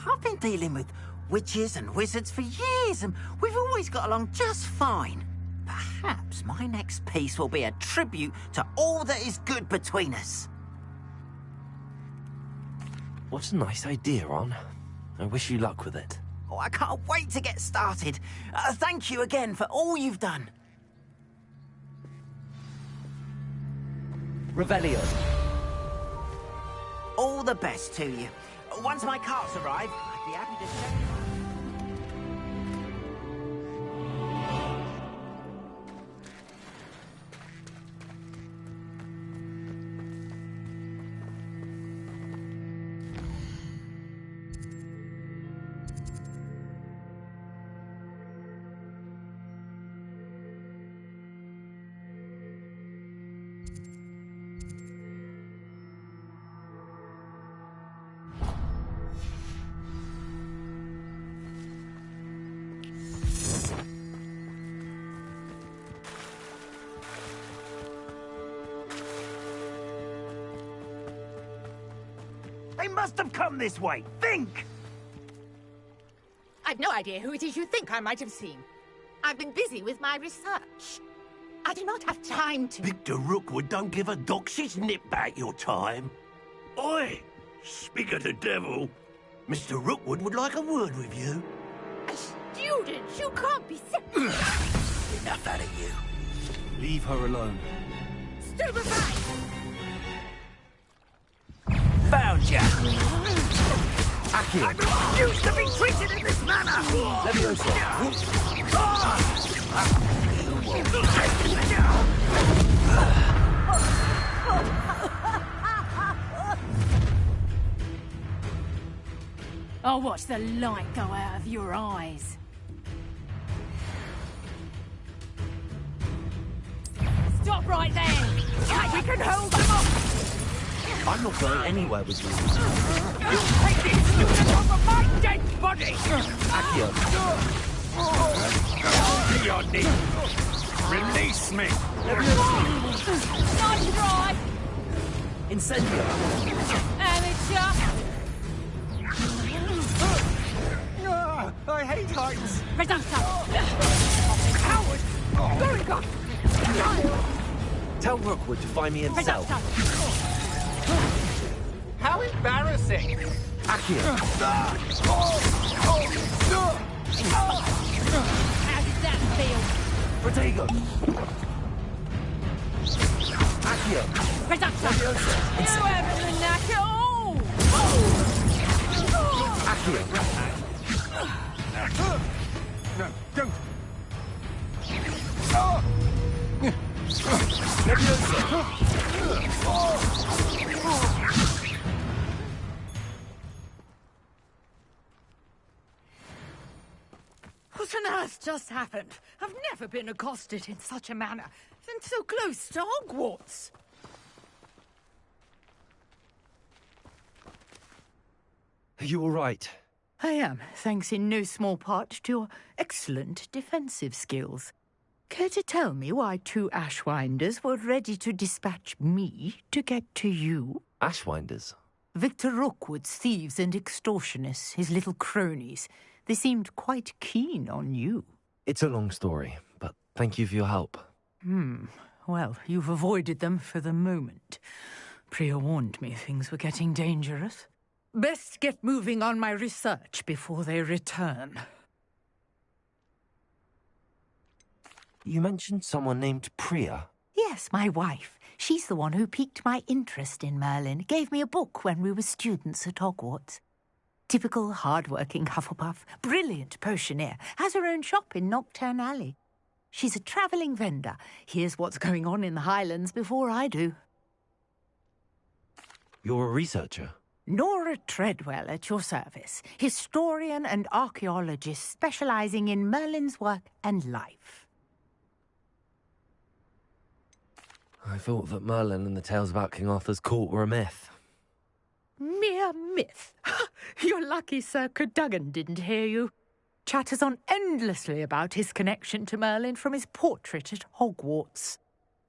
I've been dealing with witches and wizards for years, and we've always got along just fine. Perhaps my next piece will be a tribute to all that is good between us.
What a nice idea, Ron. I wish you luck with it.
Oh, I can't wait to get started. Thank you again for all you've done.
Revelio.
All the best to you. Once my carts arrive, I'd be happy to send you.
They must have come this way. Think!
I've no idea who it is you think I might have seen. I've been busy with my research. I do not have time to...
Victor Rookwood don't give a doxy's nip back your time. Oi! Speak of the devil. Mr. Rookwood would like a word with you.
A student? You can't be serious.
Enough out of you. Leave her alone.
Stupefy!
Found ya!
Accio.
I refuse to be treated in this manner!
Leviosa.
I'll watch the light go out of your eyes. Stop right there! We can hold them off!
I'm not going anywhere with you.
You take this student off of my dead body!
Accio.
To your knees. Release me!
Nice try!
Incendio.
Amateur!
I hate heights!
Reducto!
Coward! Going off!
Tell Rookwood to find me himself.
How embarrassing!
Accio.
How did that feel?
Protego. Accio.
Reducto! You haven't the knack at all!
Accio.
No, don't!
Leviosa.
What on earth just happened? I've never been accosted in such a manner, and so close to Hogwarts.
Are you all right?
I am, thanks in no small part to your excellent defensive skills. Care to tell me why two Ashwinders were ready to dispatch me to get to you?
Ashwinders?
Victor Rookwood's thieves and extortionists, his little cronies. They seemed quite keen on you.
It's a long story, but thank you for your help.
Well, you've avoided them for the moment. Priya warned me things were getting dangerous. Best get moving on my research before they return.
You mentioned someone named Priya.
Yes, my wife. She's the one who piqued my interest in Merlin. Gave me a book when we were students at Hogwarts. Typical hard-working Hufflepuff, brilliant potioneer, has her own shop in Knockturn Alley. She's a travelling vendor. Hears what's going on in the Highlands before I do.
You're a researcher?
Nora Treadwell at your service, historian and archaeologist specialising in Merlin's work and life.
I thought that Merlin and the tales about King Arthur's court were a myth.
Mere myth. You're lucky Sir Cadogan didn't hear you. Chatters on endlessly about his connection to Merlin from his portrait at Hogwarts.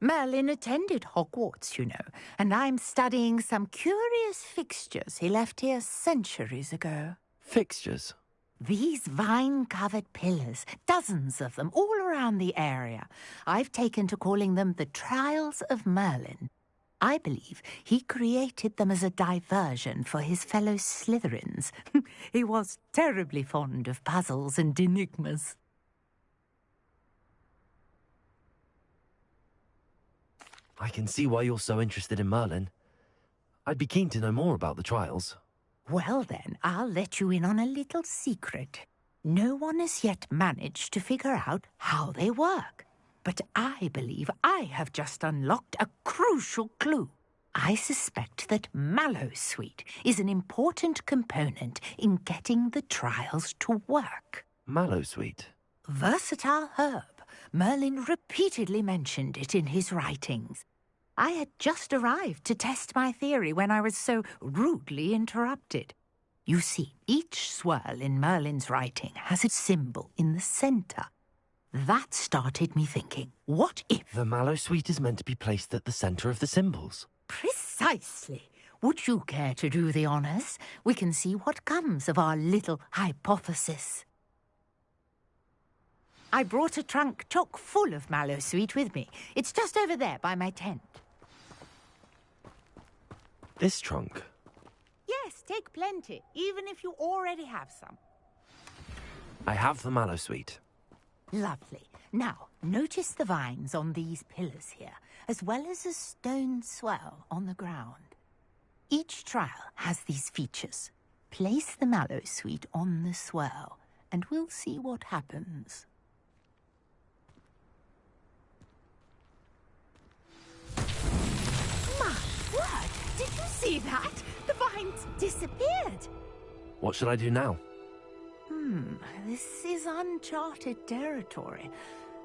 Merlin attended Hogwarts, you know, and I'm studying some curious fixtures he left here centuries ago.
Fixtures?
These vine-covered pillars, dozens of them, all around the area. I've taken to calling them the Trials of Merlin. I believe he created them as a diversion for his fellow Slytherins. He was terribly fond of puzzles and enigmas.
I can see why you're so interested in Merlin. I'd be keen to know more about the trials.
Well then, I'll let you in on a little secret. No one has yet managed to figure out how they work. But I believe I have just unlocked a crucial clue. I suspect that Mallowsweet is an important component in getting the trials to work.
Mallowsweet?
Versatile herb. Merlin repeatedly mentioned it in his writings. I had just arrived to test my theory when I was so rudely interrupted. You see, each swirl in Merlin's writing has a symbol in the centre. That started me thinking, what if...
The Mallowsweet is meant to be placed at the centre of the symbols.
Precisely. Would you care to do the honours? We can see what comes of our little hypothesis. I brought a trunk chock full of Mallowsweet with me. It's just over there by my tent.
This trunk?
Yes, take plenty, even if you already have some.
I have the Mallowsweet.
Lovely. Now, notice the vines on these pillars here, as well as a stone swell on the ground. Each trial has these features. Place the Mallowsweet on the swell, and we'll see what happens. My word! Did you see that? The vines disappeared!
What should I do now?
This is uncharted territory.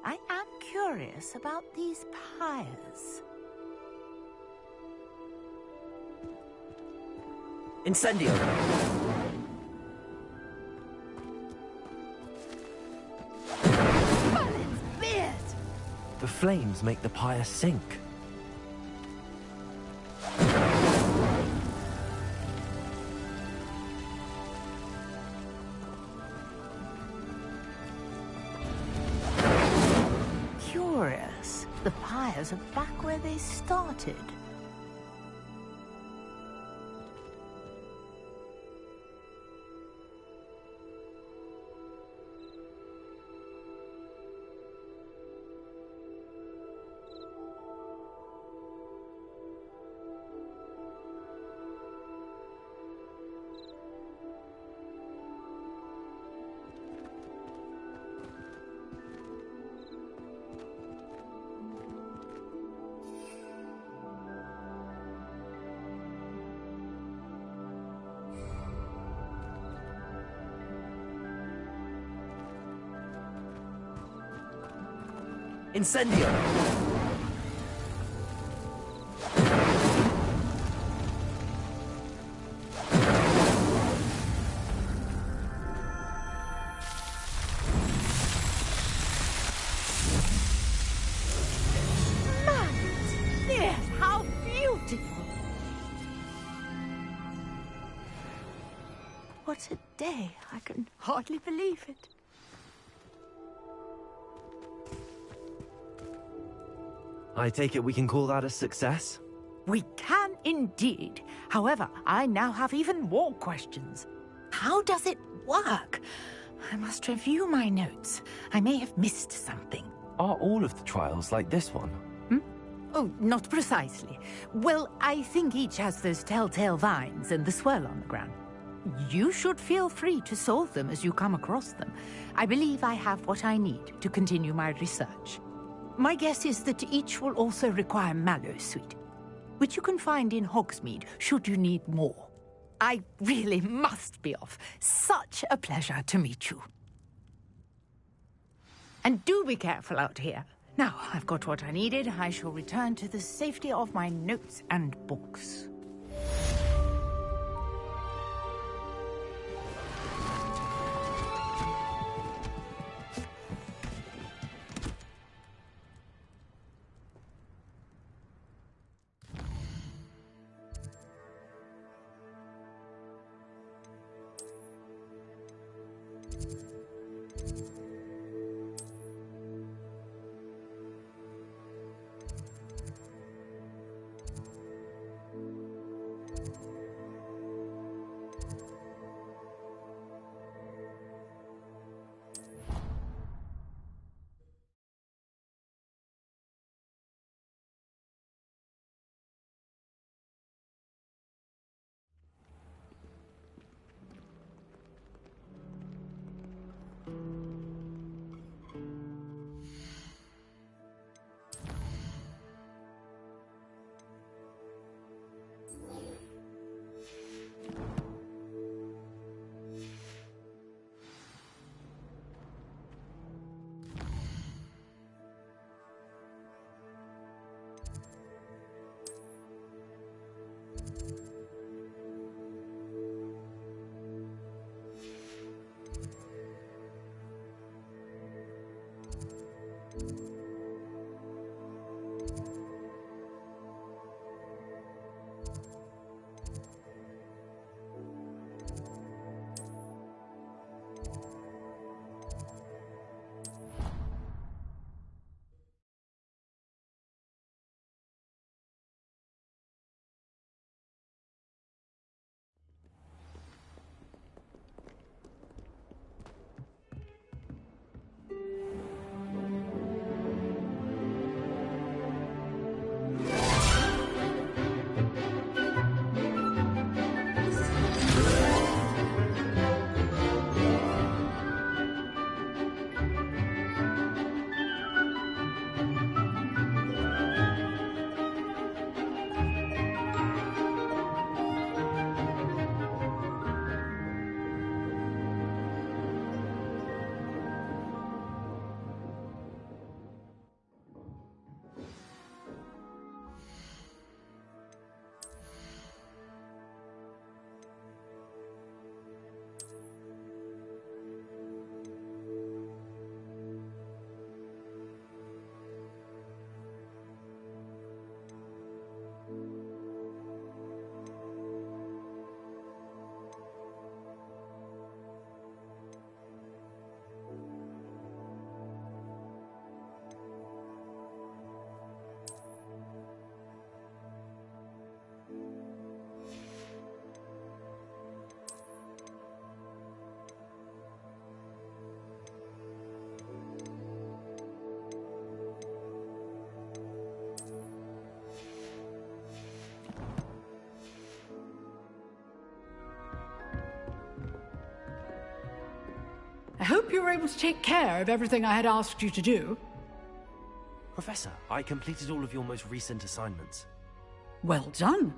I am curious about these pyres.
Incendio!
Merlin's beard!
The flames make the pyre sink.
Curious. The pyres are back where they started.
Incendio!
Yes, how beautiful! What a day! I can hardly believe it.
I take it we can call that a success?
We can indeed. However, I now have even more questions. How does it work? I must review my notes. I may have missed something.
Are all of the trials like this one?
Oh, not precisely. Well, I think each has those telltale vines and the swirl on the ground. You should feel free to solve them as you come across them. I believe I have what I need to continue my research. My guess is that each will also require Mallowsweet, which you can find in Hogsmeade should you need more. I really must be off. Such a pleasure to meet you. And do be careful out here. Now, I've got what I needed. I shall return to the safety of my notes and books.
I hope you were able to take care of everything I had asked you to do.
Professor, I completed all of your most recent assignments.
Well done.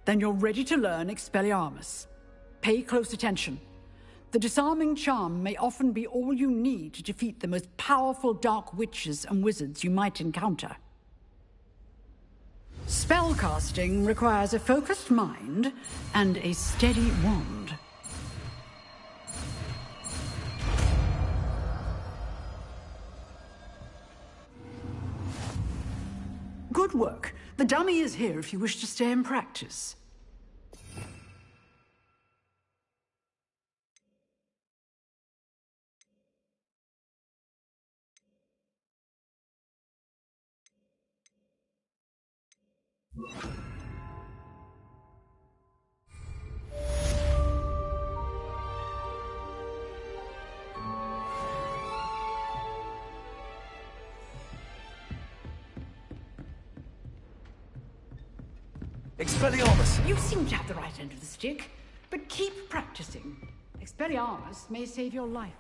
Then you're ready to learn Expelliarmus. Pay close attention. The disarming charm may often be all you need to defeat the most powerful dark witches and wizards you might encounter. Spellcasting requires a focused mind and a steady wand. Good work. The dummy is here if you wish to stay and practice.
Expelliarmus!
You seem to have the right end of the stick, but keep practicing. Expelliarmus may save your life.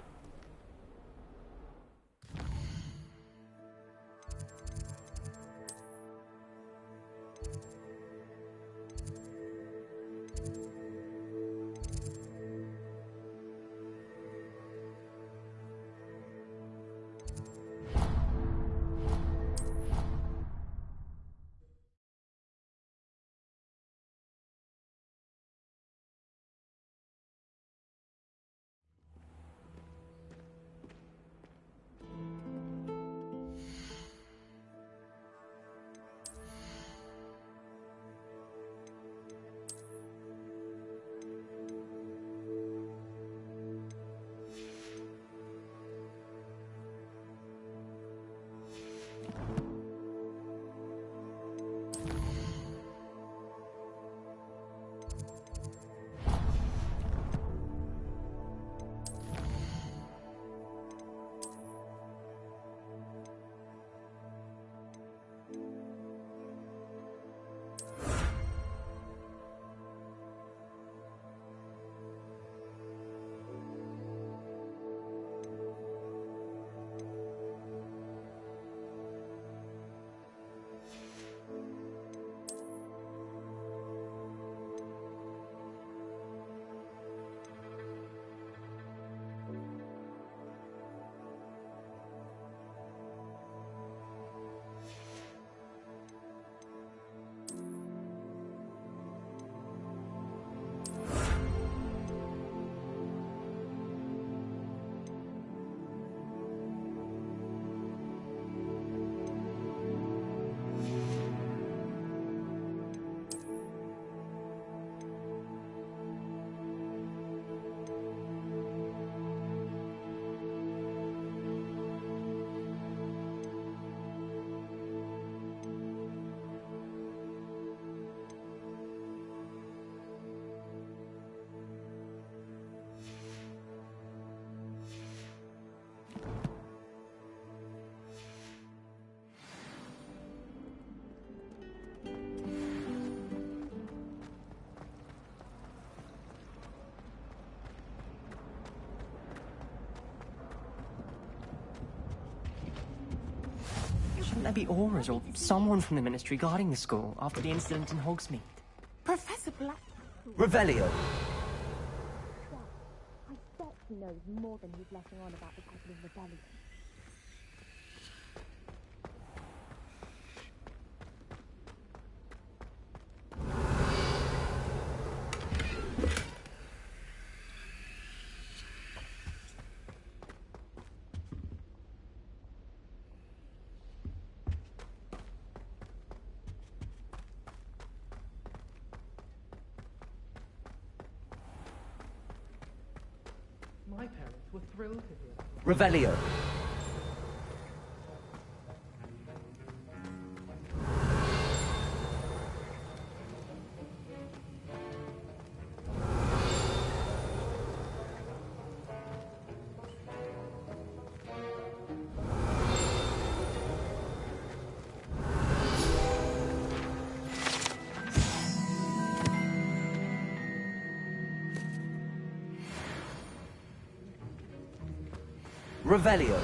Shouldn't there be auras or someone from the Ministry guarding the school after the incident in Hogsmeade?
Professor Black...
Revelio.
I bet he knows more than he's letting on about the Goblin Rebellion.
My parents were thrilled to hear that.
Revelio.
Revelio.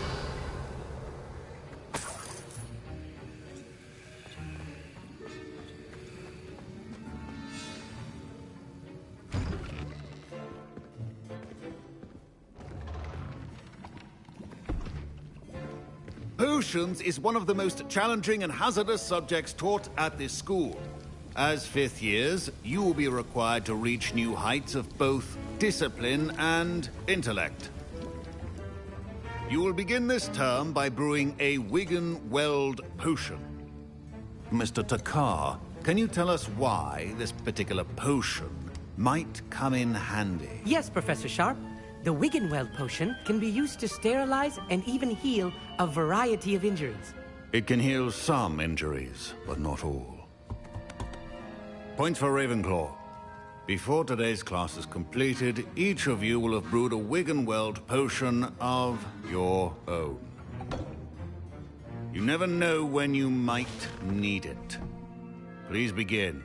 Potions is one of the most challenging and hazardous subjects taught at this school. As fifth years, you will be required to reach new heights of both discipline and intellect. You will begin this term by brewing a Wigan-Weld potion. Mr. Takar, can you tell us why this particular potion might come in handy?
Yes, Professor Sharp. The Wiggenweld potion can be used to sterilize and even heal a variety of injuries.
It can heal some injuries, but not all. Points for Ravenclaw. Before today's class is completed, each of you will have brewed a Wiggenweld potion of your own. You never know when you might need it. Please begin.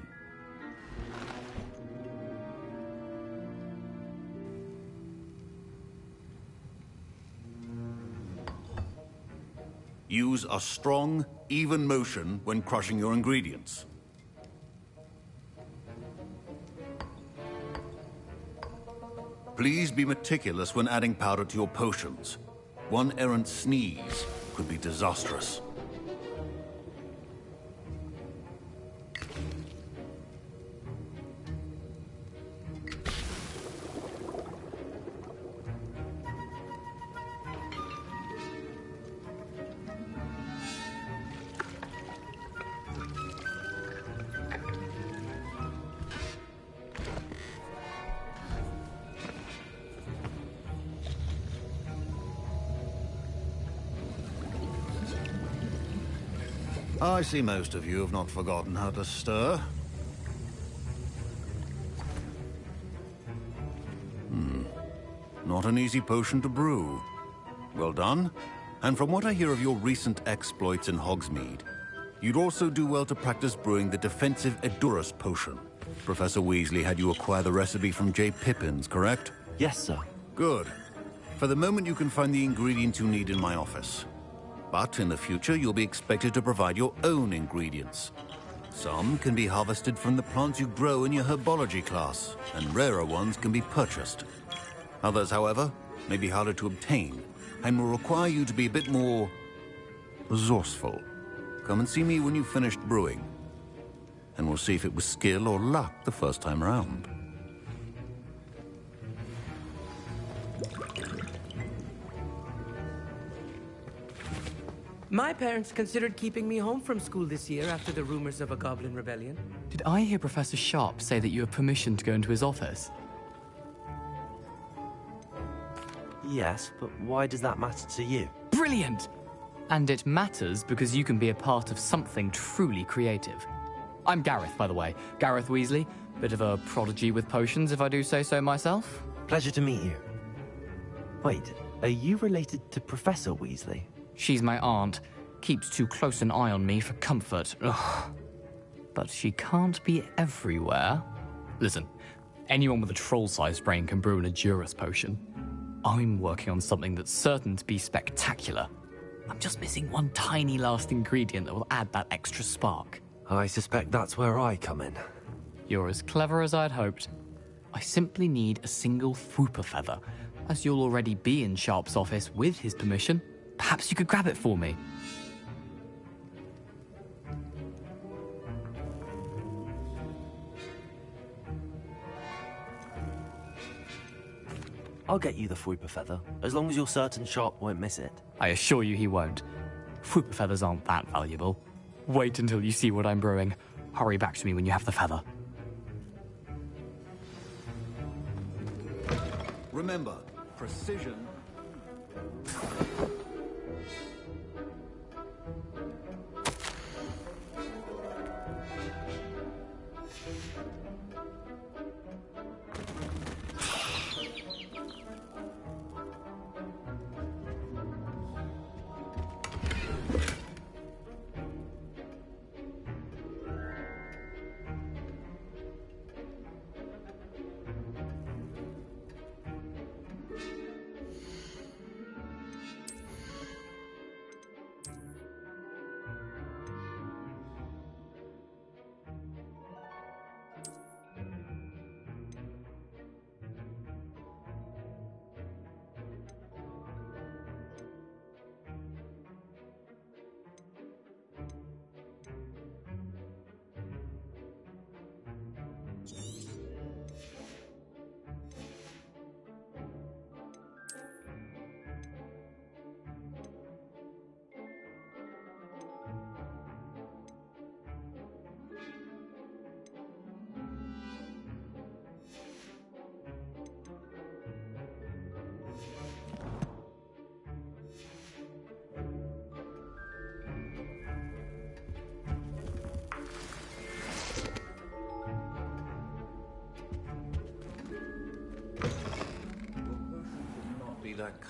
Use a strong, even motion when crushing your ingredients. Please be meticulous when adding powder to your potions. One errant sneeze could be disastrous. I see most of you have not forgotten how to stir. Not an easy potion to brew. Well done. And from what I hear of your recent exploits in Hogsmeade, you'd also do well to practice brewing the defensive Edurus potion. Professor Weasley had you acquire the recipe from J. Pippins, correct?
Yes, sir.
Good. For the moment, you can find the ingredients you need in my office. But in the future, you'll be expected to provide your own ingredients. Some can be harvested from the plants you grow in your herbology class, and rarer ones can be purchased. Others, however, may be harder to obtain, and will require you to be a bit more resourceful. Come and see me when you've finished brewing, and we'll see if it was skill or luck the first time round.
My parents considered keeping me home from school this year after the rumors of a goblin rebellion.
Did I hear Professor Sharp say that you have permission to go into his office?
Yes, but why does that matter to you?
Brilliant! And it matters because you can be a part of something truly creative. I'm Gareth, by the way. Gareth Weasley. Bit of a prodigy with potions, if I do say so myself.
Pleasure to meet you. Wait, are you related to Professor Weasley?
She's my aunt. Keeps too close an eye on me for comfort. Ugh. But she can't be everywhere. Listen, anyone with a troll-sized brain can brew an Edurus potion. I'm working on something that's certain to be spectacular. I'm just missing one tiny last ingredient that will add that extra spark.
I suspect that's where I come in.
You're as clever as I'd hoped. I simply need a single Fwooper feather. As you'll already be in Sharp's office with his permission, perhaps you could grab it for me.
I'll get you the Fwooper feather, as long as you're certain Sharp won't miss it.
I assure you he won't. Fwooper feathers aren't that valuable. Wait until you see what I'm brewing. Hurry back to me when you have the feather.
Remember, precision.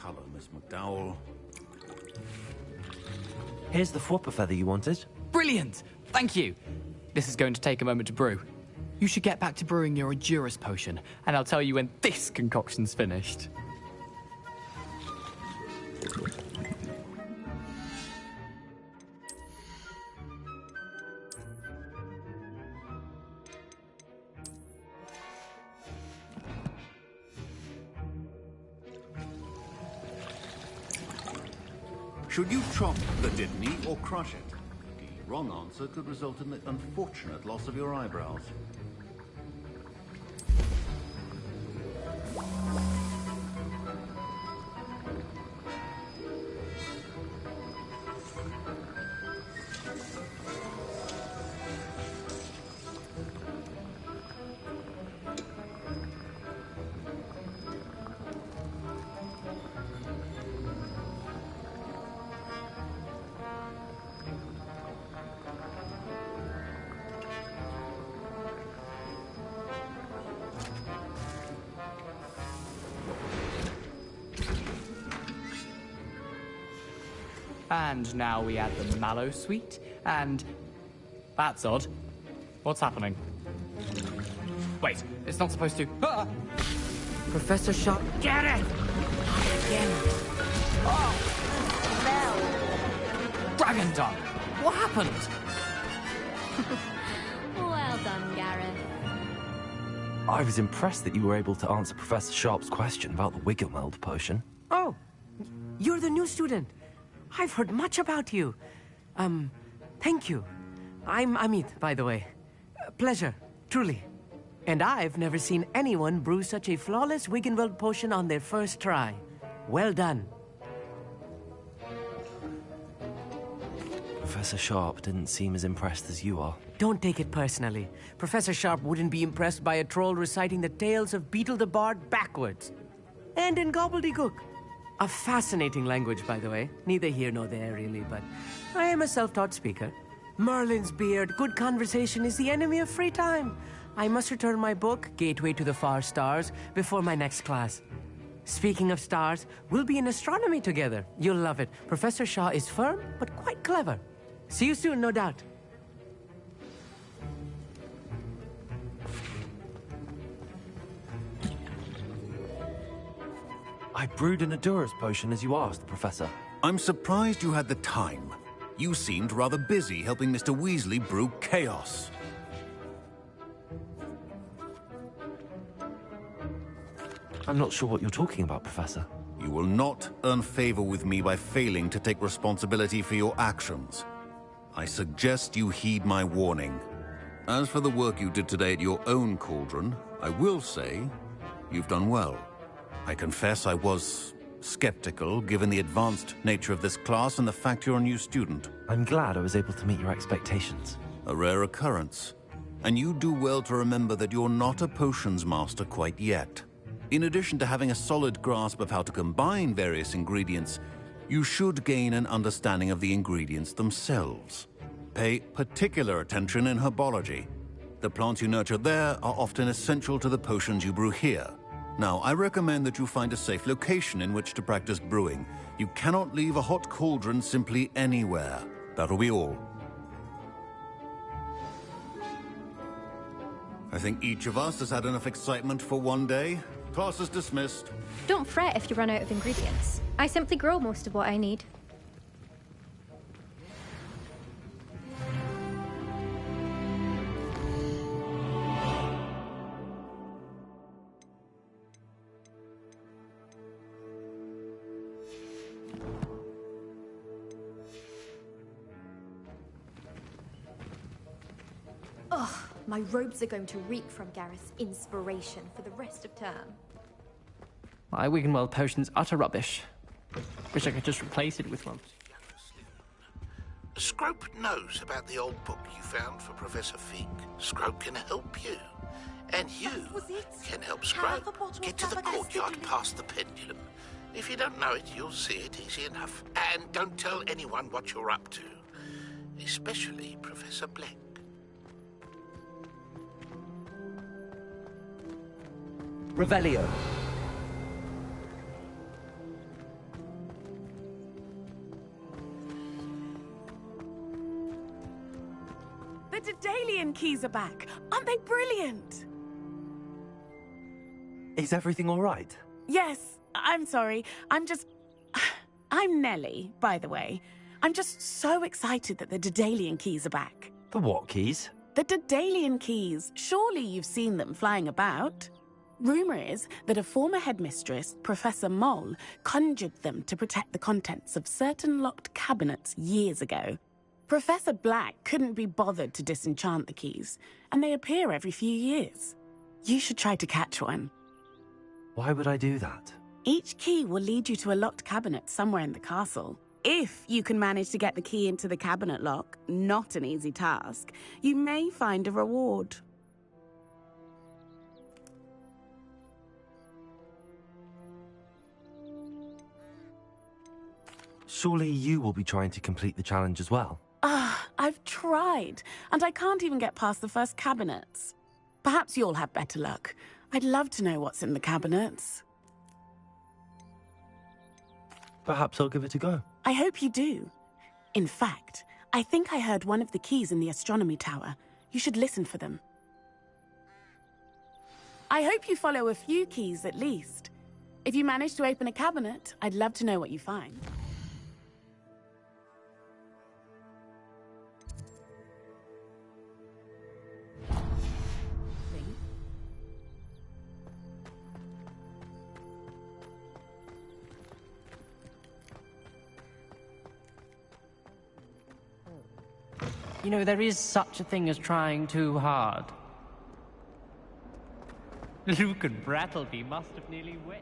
color, Miss McDowell.
Here's the flopper feather you wanted.
Brilliant! Thank you. This is going to take a moment to brew. You should get back to brewing your Endurus potion, and I'll tell you when this concoction's finished.
Should you chop the Dittany or crush it? The wrong answer could result in the unfortunate loss of your eyebrows.
And now we add the mallow sweet, and... That's odd. What's happening? Wait, it's not supposed to... Ah!
Professor Sharp, get it! Again.
Dragon Dung! What happened?
Well done, Gareth.
I was impressed that you were able to answer Professor Sharp's question about the Wiggenweld potion.
Oh, you're the new student. I've heard much about you. Thank you. I'm Amit, by the way. Pleasure, truly. And I've never seen anyone brew such a flawless Wiggenweld potion on their first try. Well done.
Professor Sharp didn't seem as impressed as you are.
Don't take it personally. Professor Sharp wouldn't be impressed by a troll reciting the tales of Beetle the Bard backwards. And in gobbledygook. A fascinating language, by the way. Neither here nor there, really, but I am a self-taught speaker. Merlin's beard, good conversation is the enemy of free time. I must return my book, Gateway to the Far Stars, before my next class. Speaking of stars, we'll be in astronomy together. You'll love it. Professor Shaw is firm, but quite clever. See you soon, no doubt.
I brewed an Endurus potion as you asked, Professor.
I'm surprised you had the time. You seemed rather busy helping Mr. Weasley brew chaos.
I'm not sure what you're talking about, Professor.
You will not earn favor with me by failing to take responsibility for your actions. I suggest you heed my warning. As for the work you did today at your own cauldron, I will say you've done well. I confess I was skeptical, given the advanced nature of this class and the fact you're a new student.
I'm glad I was able to meet your expectations.
A rare occurrence. And you do well to remember that you're not a potions master quite yet. In addition to having a solid grasp of how to combine various ingredients, you should gain an understanding of the ingredients themselves. Pay particular attention in herbology. The plants you nurture there are often essential to the potions you brew here. Now, I recommend that you find a safe location in which to practice brewing. You cannot leave a hot cauldron simply anywhere. That'll be all. I think each of us has had enough excitement for one day. Class is dismissed.
Don't fret if you run out of ingredients. I simply grow most of what I need.
Ugh, my robes are going to reek from Gareth's inspiration for the rest of term.
My Wiggenweld potion's utter rubbish. Wish I could just replace it with one.
Scrope knows about the old book you found for Professor Fig. Scrope can help you. And you can help Scrope get to the courtyard past the pendulum. If you don't know it, you'll see it easy enough. And don't tell anyone what you're up to. Especially Professor Black.
Revelio.
The Daedalian keys are back. Aren't they brilliant?
Is everything all right?
Yes, I'm sorry. I'm Nellie, by the way. I'm just so excited that the Daedalian keys are back.
The what keys?
The Daedalian keys. Surely you've seen them flying about. Rumour is that a former headmistress, Professor Moll, conjured them to protect the contents of certain locked cabinets years ago. Professor Black couldn't be bothered to disenchant the keys, and they appear every few years. You should try to catch one.
Why would I do that?
Each key will lead you to a locked cabinet somewhere in the castle. If you can manage to get the key into the cabinet lock, not an easy task, you may find a reward.
Surely you will be trying to complete the challenge as well.
I've tried, and I can't even get past the first cabinets. Perhaps you'll have better luck. I'd love to know what's in the cabinets.
Perhaps I'll give it a go.
I hope you do. In fact, I think I heard one of the keys in the astronomy tower. You should listen for them. I hope you follow a few keys at least. If you manage to open a cabinet, I'd love to know what you find.
You know, there is such a thing as trying too hard. Luke and Brattleby must have nearly wet.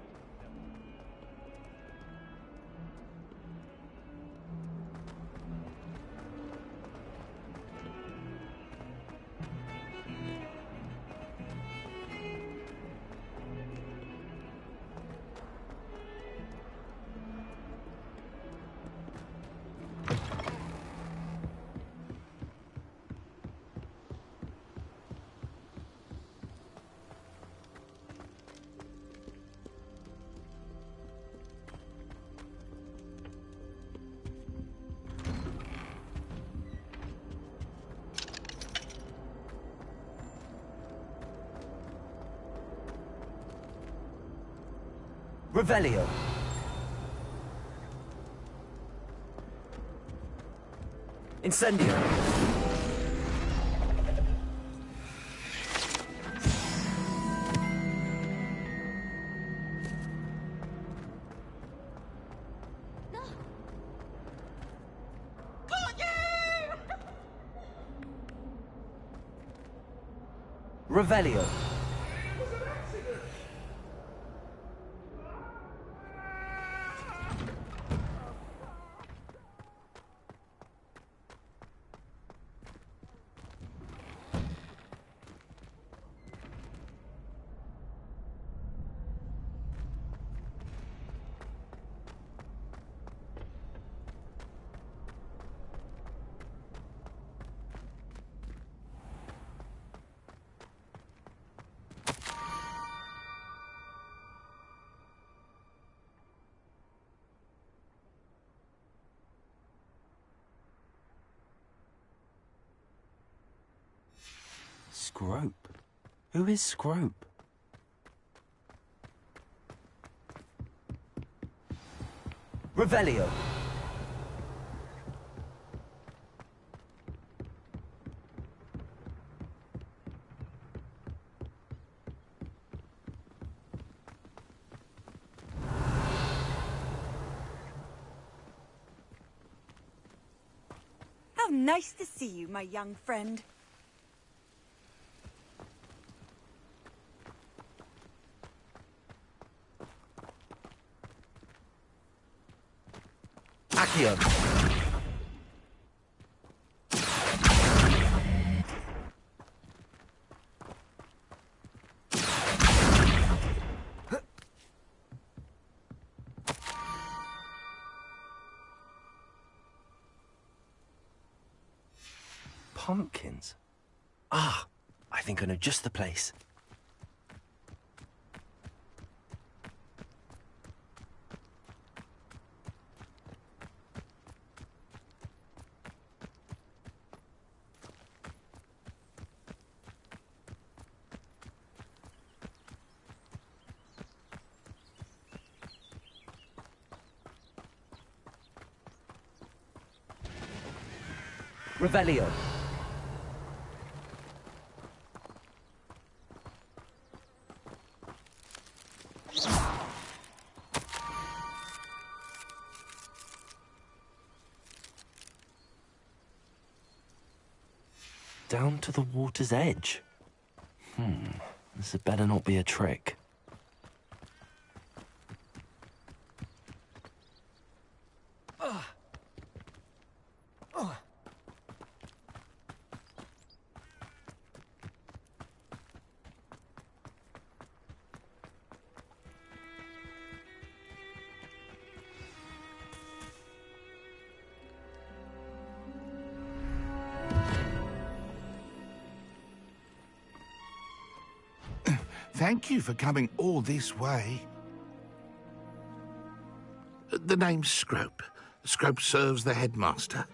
Revelio. Incendio. Revelio. Scrope? Who is Scrope? Revelio.
How nice to see you, my young friend.
Accio. Pumpkins. Ah, I think I know just the place. Revelio. Down to the water's edge. This had better not be a trick.
Thank you for coming all this way. The name's Scrope. Scrope serves the headmaster.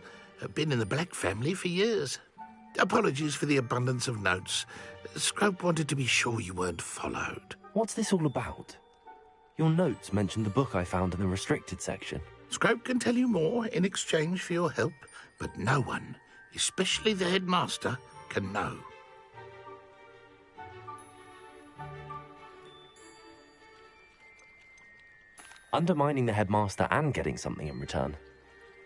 Been in the Black family for years. Apologies for the abundance of notes. Scrope wanted to be sure you weren't followed.
What's this all about? Your notes mentioned the book I found in the restricted section.
Scrope can tell you more in exchange for your help, but no one, especially the headmaster, can know.
Undermining the headmaster and getting something in return.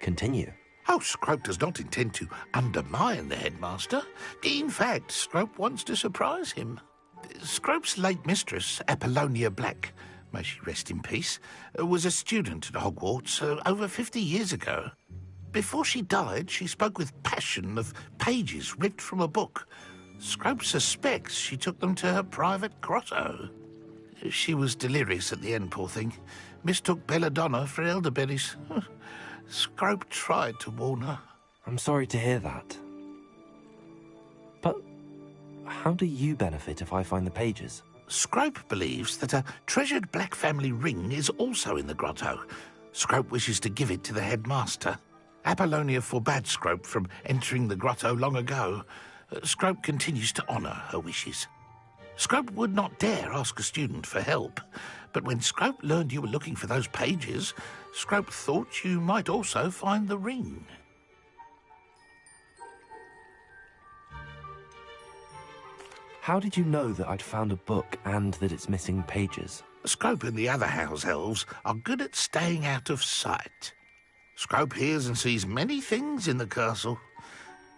Continue.
Oh, Scrope does not intend to undermine the headmaster. In fact, Scrope wants to surprise him. Scrope's late mistress, Apollonia Black, may she rest in peace, was a student at Hogwarts over 50 years ago. Before she died, she spoke with passion of pages ripped from a book. Scrope suspects she took them to her private grotto. She was delirious at the end, poor thing. Mistook belladonna for elderberries. Scrope tried to warn her.
I'm sorry to hear that. But how do you benefit if I find the pages?
Scrope believes that a treasured Black family ring is also in the grotto. Scrope wishes to give it to the headmaster. Apollonia forbade Scrope from entering the grotto long ago. Scrope continues to honour her wishes. Scrope would not dare ask a student for help, but when Scrope learned you were looking for those pages, Scrope thought you might also find the ring.
How did you know that I'd found a book and that it's missing pages?
Scrope and the other house elves are good at staying out of sight. Scrope hears and sees many things in the castle.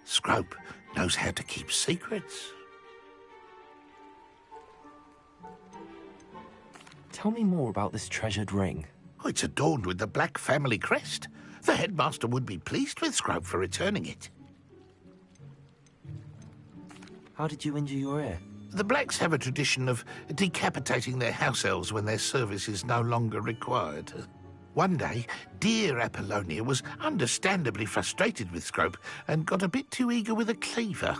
Scrope knows how to keep secrets.
Tell me more about this treasured ring.
Oh, it's adorned with the Black family crest. The headmaster would be pleased with Scrope for returning it.
How did you injure your ear?
The Blacks have a tradition of decapitating their house elves when their service is no longer required. One day, dear Apollonia was understandably frustrated with Scrope and got a bit too eager with a cleaver.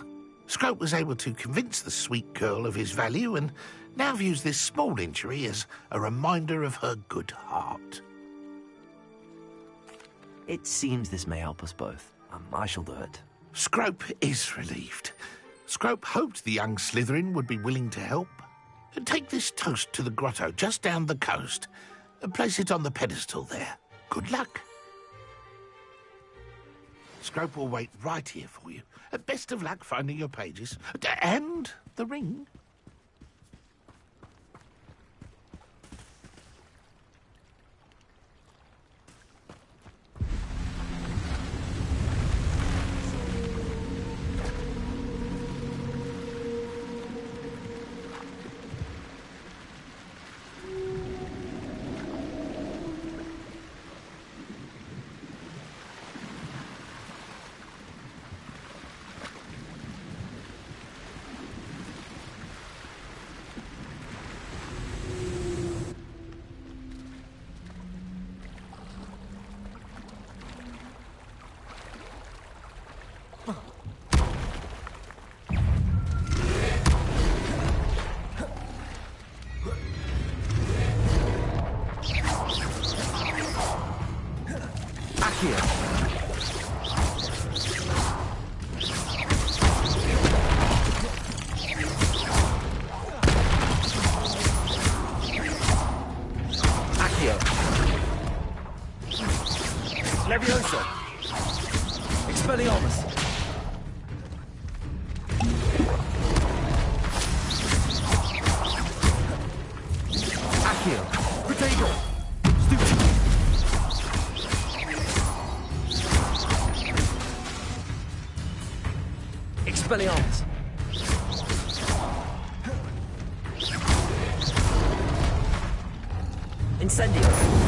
Scrope was able to convince the sweet girl of his value and now views this small injury as a reminder of her good heart.
It seems this may help us both. I shall do it.
Scrope is relieved. Scrope hoped the young Slytherin would be willing to help. Take this toast to the grotto just down the coast and place it on the pedestal there. Good luck. Scrope will wait right here for you. Best of luck finding your pages. And the ring.
Expelliarmus! Incendio!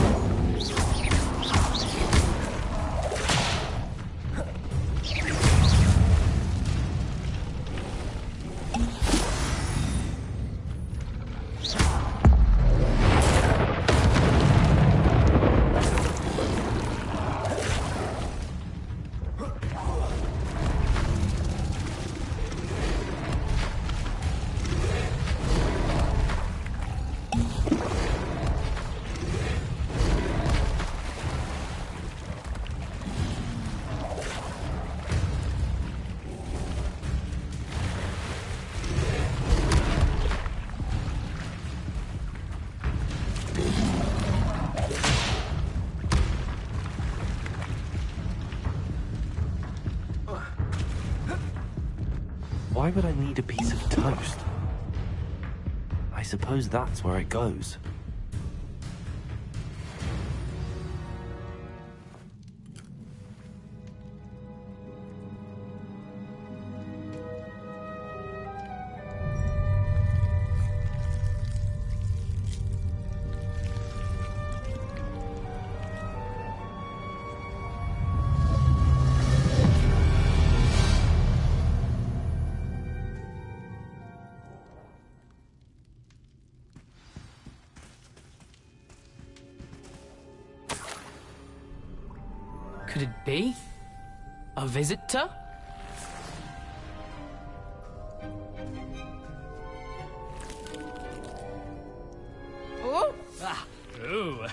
Why would I need a piece of toast? I suppose that's where it goes.
Could it be? A visitor? Oh! Ah! Ooh!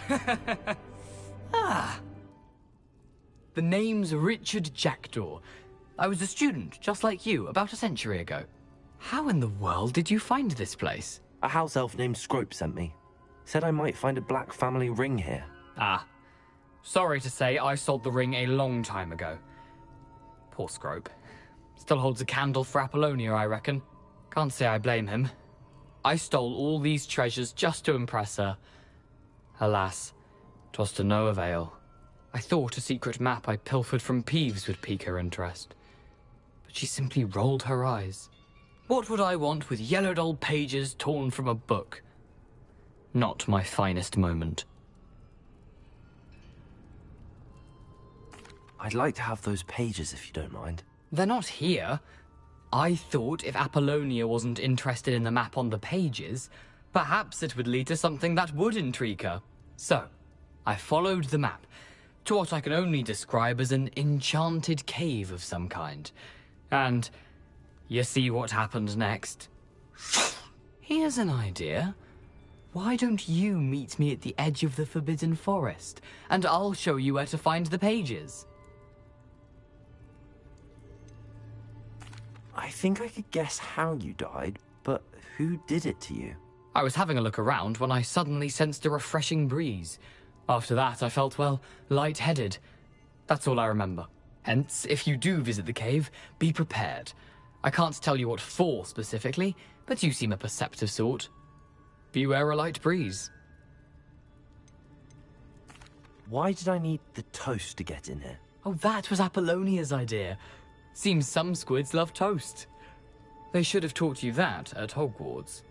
Ah! The name's Richard Jackdaw. I was a student, just like you, about a century ago. How in the world did you find this place?
A house elf named Scrope sent me. Said I might find a black family ring here.
Ah. Sorry to say, I sold the ring a long time ago. Poor Scrope. Still holds a candle for Apollonia, I reckon. Can't say I blame him. I stole all these treasures just to impress her. Alas, 'twas to no avail. I thought a secret map I pilfered from Peeves would pique her interest. But she simply rolled her eyes. What would I want with yellowed old pages torn from a book? Not my finest moment.
I'd like to have those pages if you don't mind.
They're not here. I thought if Apollonia wasn't interested in the map on the pages, perhaps it would lead to something that would intrigue her. So, I followed the map to what I can only describe as an enchanted cave of some kind. And you see what happened next? Here's an idea. Why don't you meet me at the edge of the Forbidden Forest, and I'll show you where to find the pages?
I think I could guess how you died, but who did it to you?
I was having a look around when I suddenly sensed a refreshing breeze. After that, I felt, well, lightheaded. That's all I remember. Hence, if you do visit the cave, be prepared. I can't tell you what for specifically, but you seem a perceptive sort. Beware a light breeze.
Why did I need the toast to get in here?
Oh, that was Apollonia's idea. Seems some squids love toast. They should have taught you that at Hogwarts.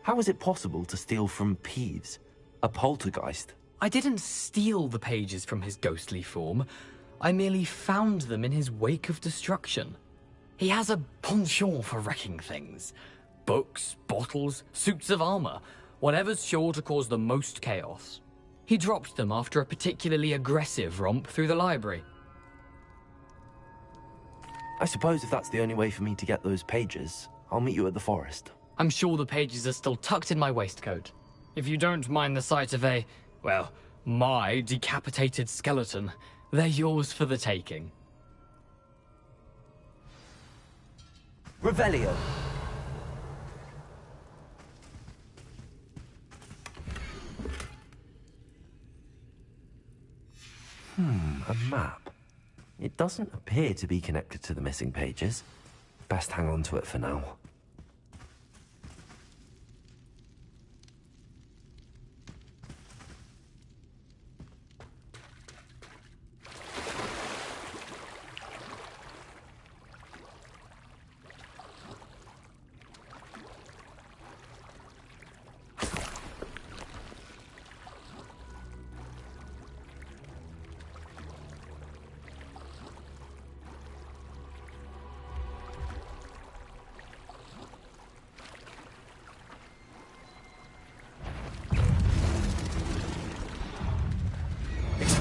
How is it possible to steal from Peeves, a poltergeist?
I didn't steal the pages from his ghostly form. I merely found them in his wake of destruction. He has a penchant for wrecking things. Books, bottles, suits of armor, whatever's sure to cause the most chaos. He dropped them after a particularly aggressive romp through the library.
I suppose if that's the only way for me to get those pages, I'll meet you at the forest.
I'm sure the pages are still tucked in my waistcoat. If you don't mind the sight of a, well, my decapitated skeleton, they're yours for the taking.
Revelio.
A map. It doesn't appear to be connected to the missing pages. Best hang on to it for now.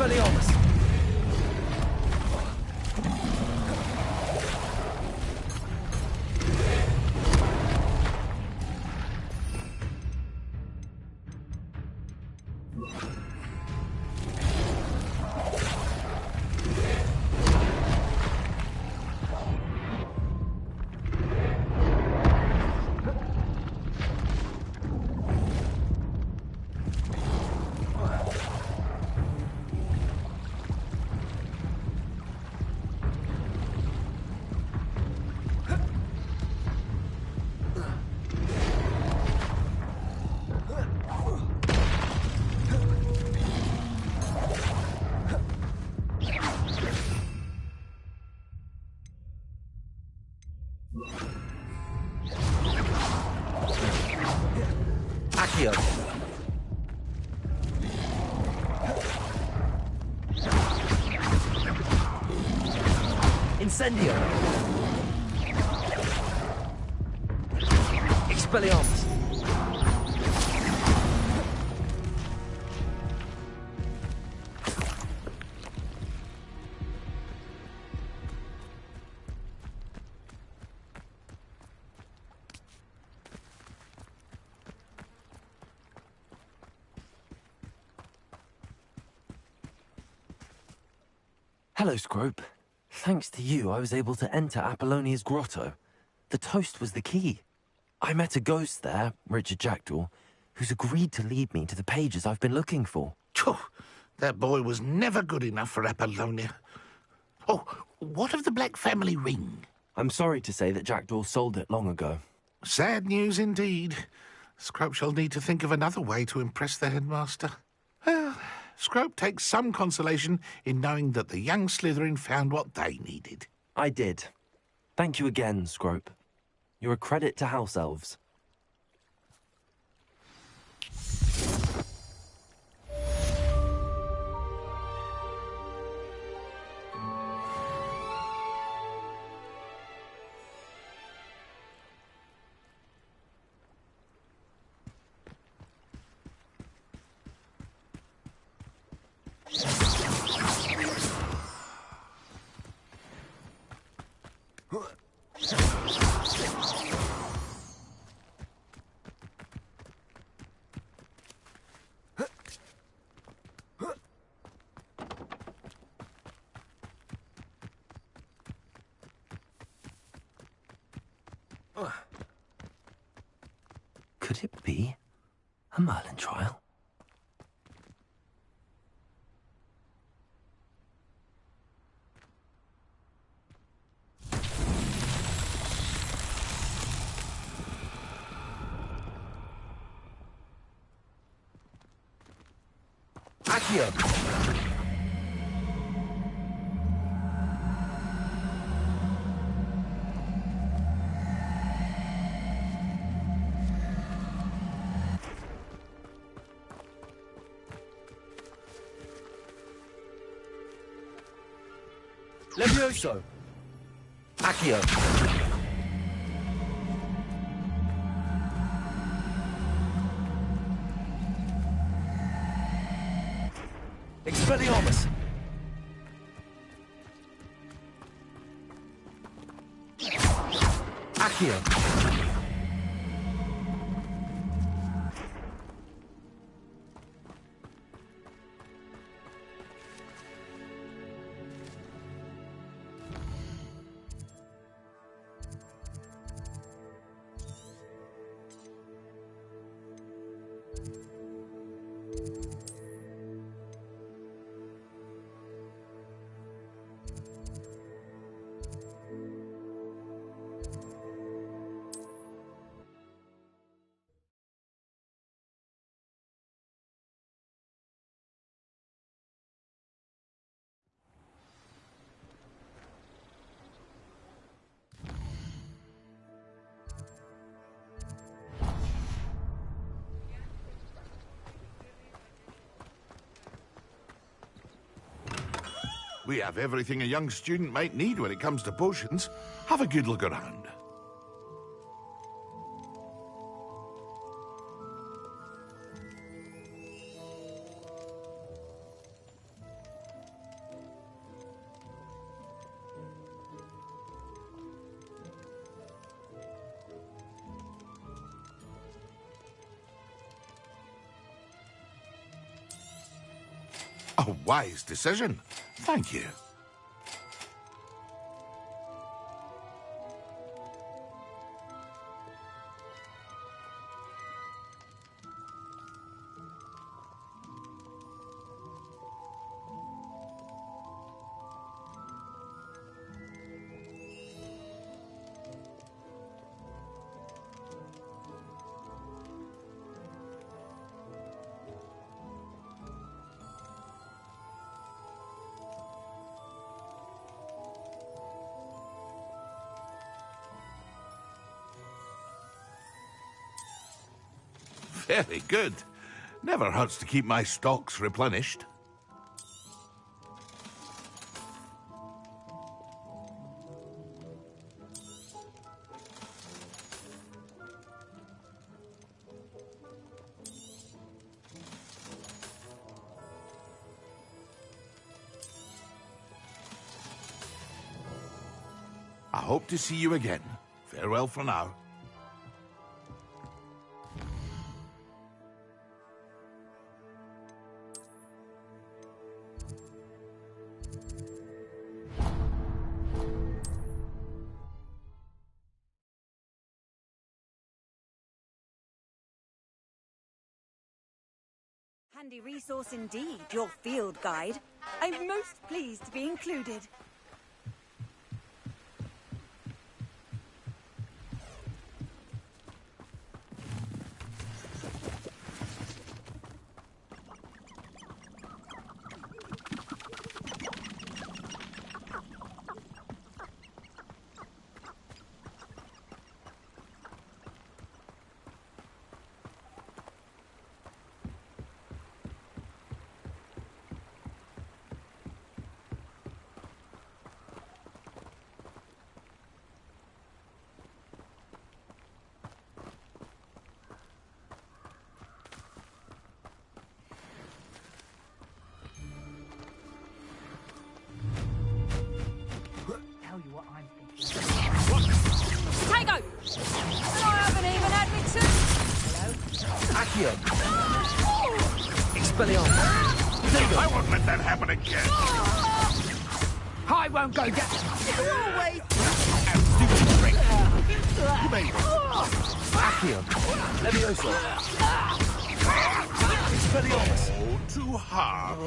Expelliarmus! Accio. Incendio. Expelliarmus. Hello, Scrope. Thanks to you, I was able to enter Apollonia's grotto. The toast was the key. I met a ghost there, Richard Jackdaw, who's agreed to lead me to the pages I've been looking for.
Phew, that boy was never good enough for Apollonia. Oh, what of the Black family ring?
I'm sorry to say that Jackdaw sold it long ago.
Sad news indeed. Scrope shall need to think of another way to impress the headmaster. Well, Scrope takes some consolation in knowing that the young Slytherin found what they needed.
I did. Thank you again, Scrope. You're a credit to House Elves. Could it be a Merlin trial? Accio! Levioso! Accio! Expelliarmus! Accio!
We have everything a young student might need when it comes to potions. Have a good look around. A wise decision. Thank you. Very good. Never hurts to keep my stocks replenished. I hope to see you again. Farewell for now.
Handy resource indeed, your field guide. I'm most pleased to be included.
I won't let that happen again.
I won't go down.
Always.
Stupid trick. You made it.
Accio. Levioso. Expelliarmus.
Oh, too hard.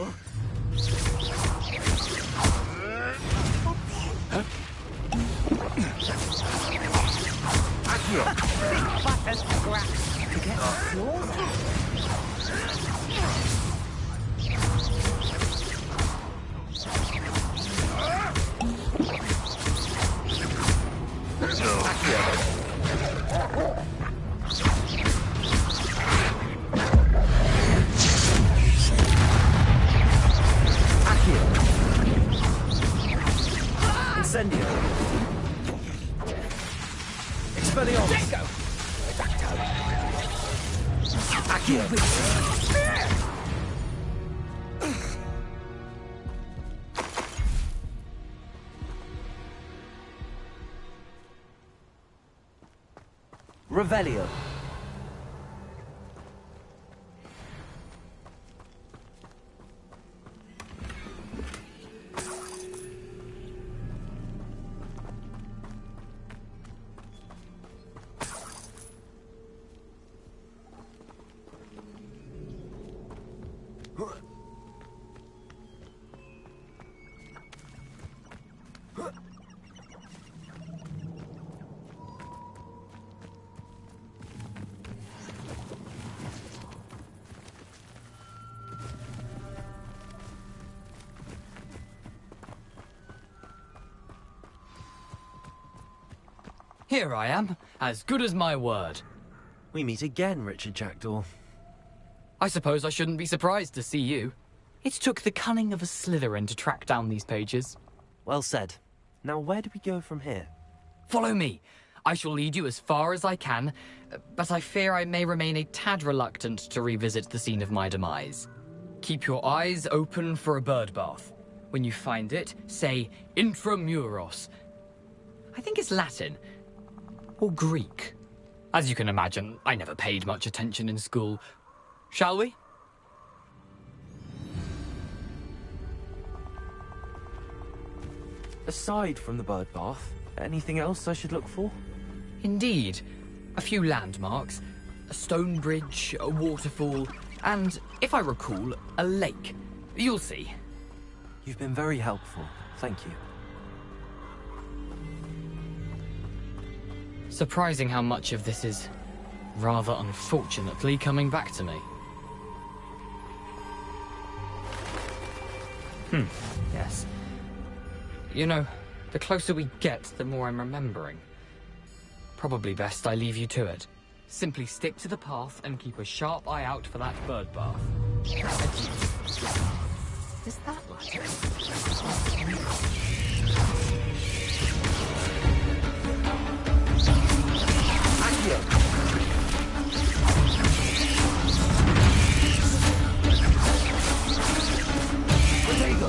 Accio.
Big buttons scratch. To get off yours.
Incendio. Expelliarmus. Accio. Revelio.
Here I am, as good as my word.
We meet again, Richard Jackdaw.
I suppose I shouldn't be surprised to see you. It took the cunning of a Slytherin to track down these pages.
Well said. Now where do we go from here?
Follow me. I shall lead you as far as I can, but I fear I may remain a tad reluctant to revisit the scene of my demise. Keep your eyes open for a bird bath. When you find it, say intramuros. I think it's Latin. Or Greek. As you can imagine, I never paid much attention in school. Shall we?
Aside from the bird bath, anything else I should look for?
Indeed. A few landmarks, a stone bridge, a waterfall, and, if I recall, a lake. You'll see.
You've been very helpful. Thank you.
Surprising how much of this is, rather unfortunately, coming back to me. Yes. You know, the closer we get, the more I'm remembering. Probably best I leave you to it. Simply stick to the path and keep a sharp eye out for that bird bath. Adieu.
Is that like
Potato!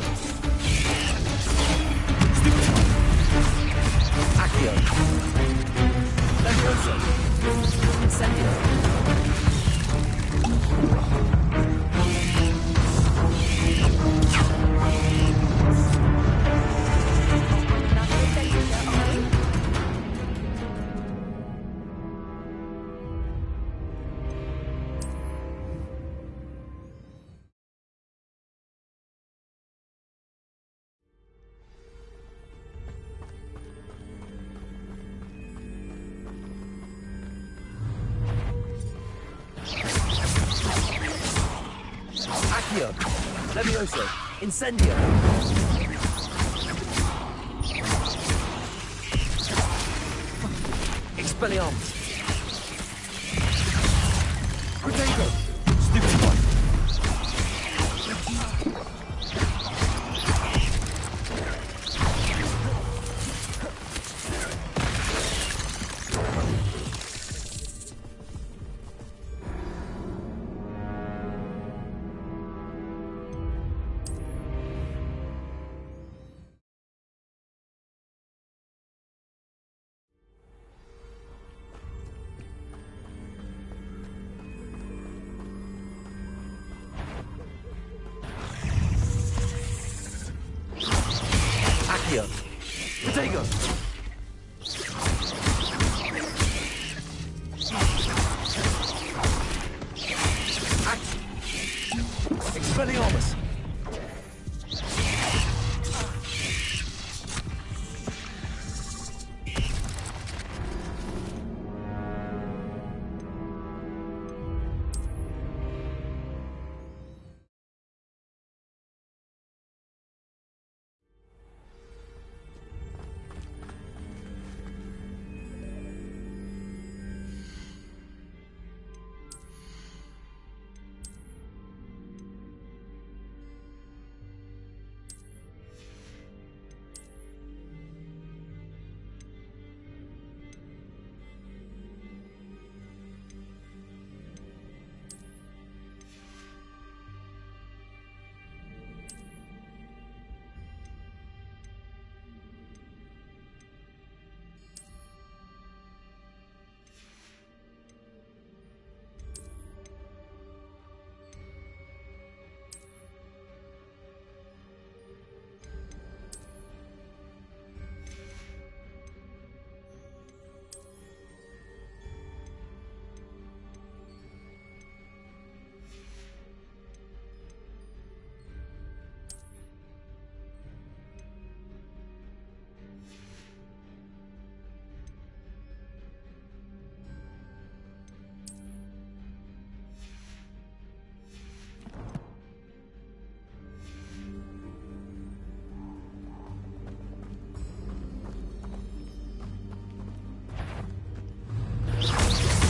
Accio! Levioso! Incendio! Accio! Levioso! Incendio! Expelliarmus! Potato! Stupefy! Accio! Potato! Expelliarmus!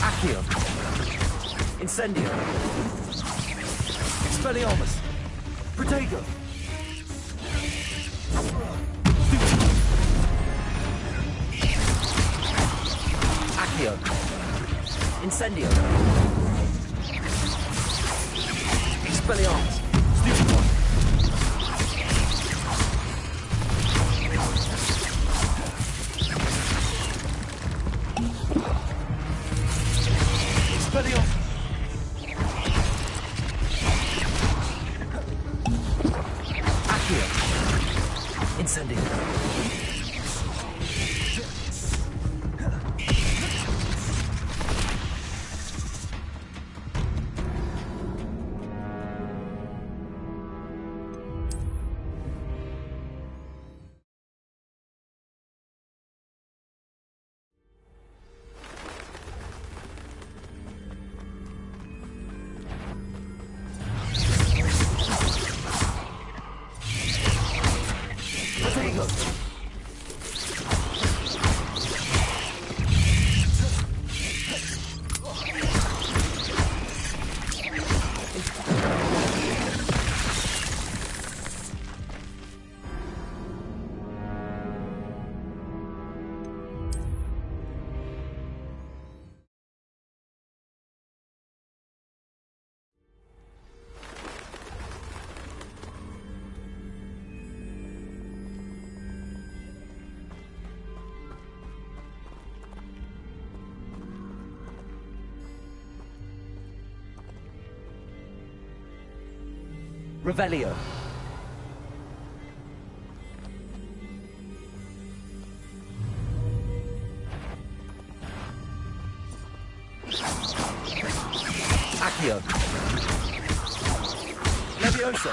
Accio! Incendio! Expelliarmus! Protego! Accio! Incendio! Expelliarmus! Stupefy! Expelliarmus! Accio! Incendio! Revelio. Accio. Levioso.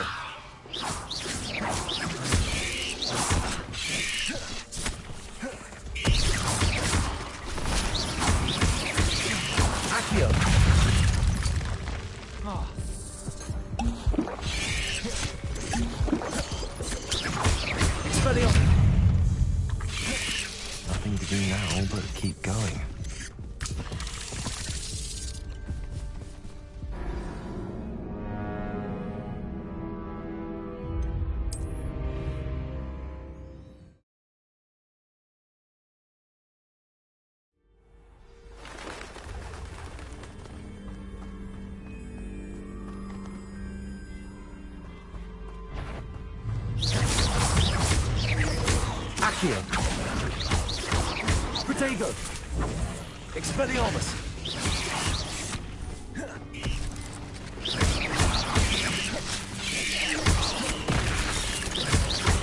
Accio. Oh. Expelliarmus. Nothing to do now but keep going. Accio. Protego. Expelliarmus.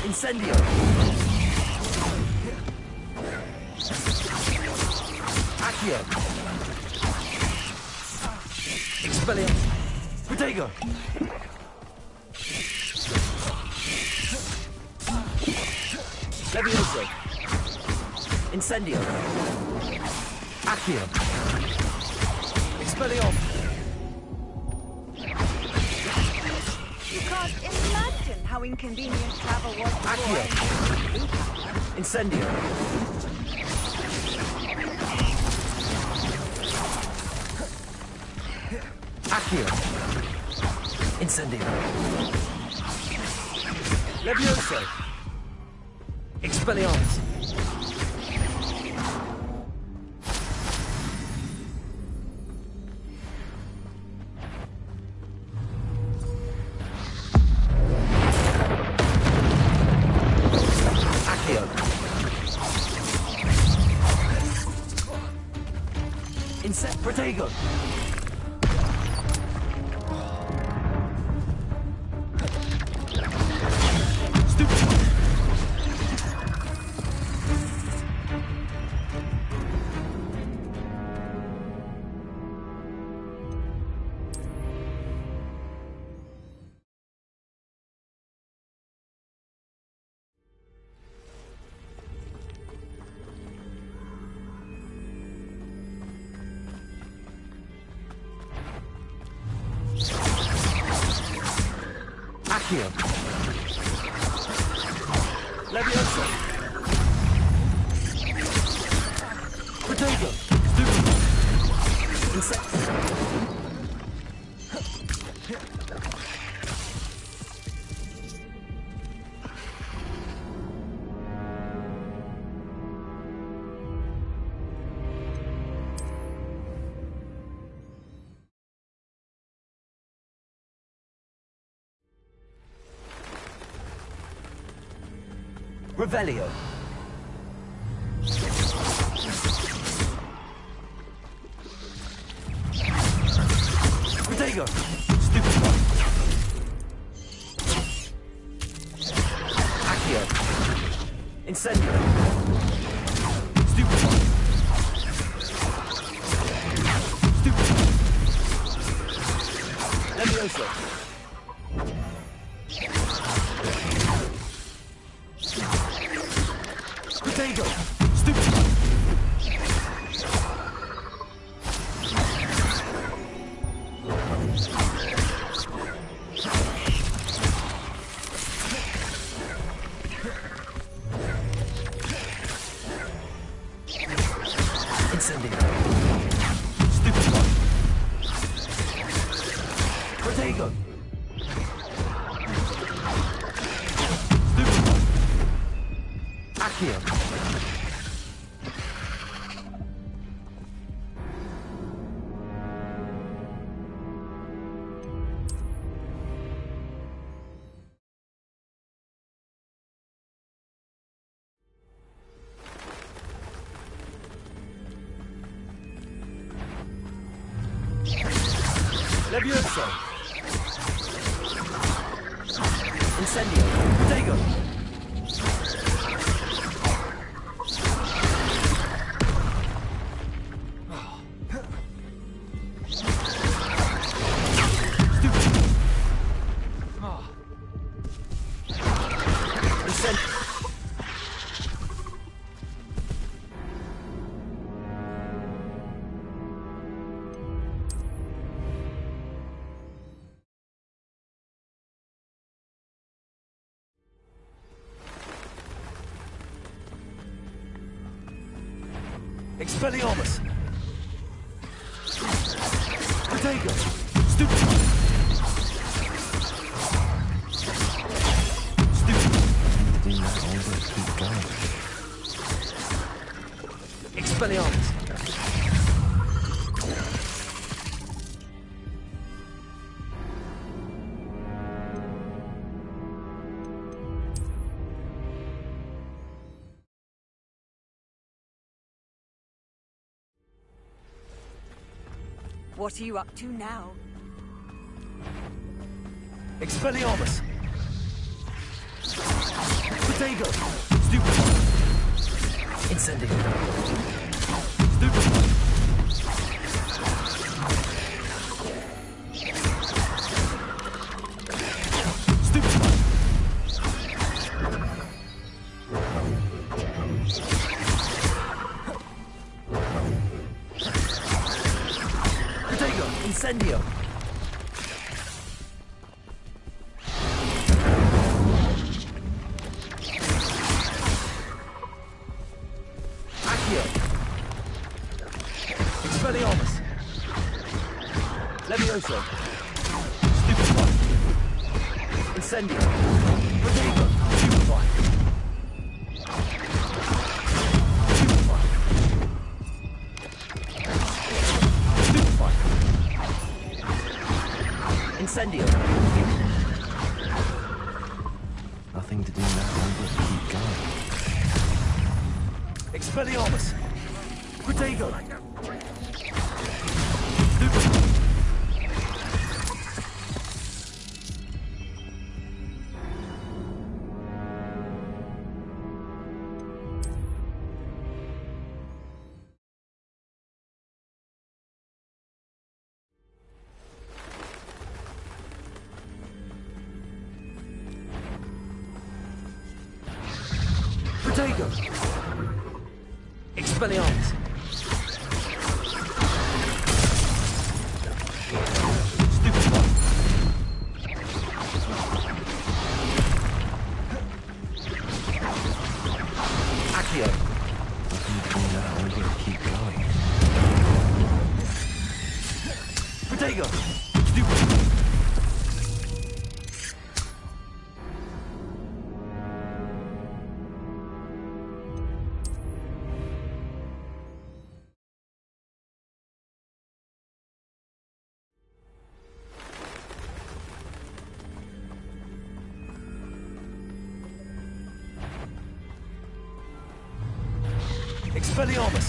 Incendio. Accio. Expelliarmus. Protego. Levioso. Incendio. Accio. Expelliarmus.
You can't imagine how inconvenient travel was
Accio.
before.
Incendio. Accio. Incendio. Levioso. Expelliarmus. Accio. Protego. Accio. Levioso. Protego. Revelio. Protego. Stupid one. Accio. Incendio. Stupid one. Stupid one. Levioso. Protego. Stupid one. Incendio. Stupid one. Protego. Stupid one. Accio. Levioso.
Incendio. Protego.
Expelliarmus! Protego! Stupefy!
Do that or will it keep going?
Expelliarmus.
What are you up to now?
Expelliarmus! Protego! Stupefy!
Incendio.
Stupefy!
Incendio.
Accio. Expelliarmus. Levioso. Stupefy. Incendio. Protego. Stupefy.
Incendio.
Nothing to do now but keep going.
Expelliarmus! Protego! Protego!
Expelliarmus.
Stupefy!
Accio.
Nothing to do now but keep going.
Protego! Stupefy! Expelliarmus!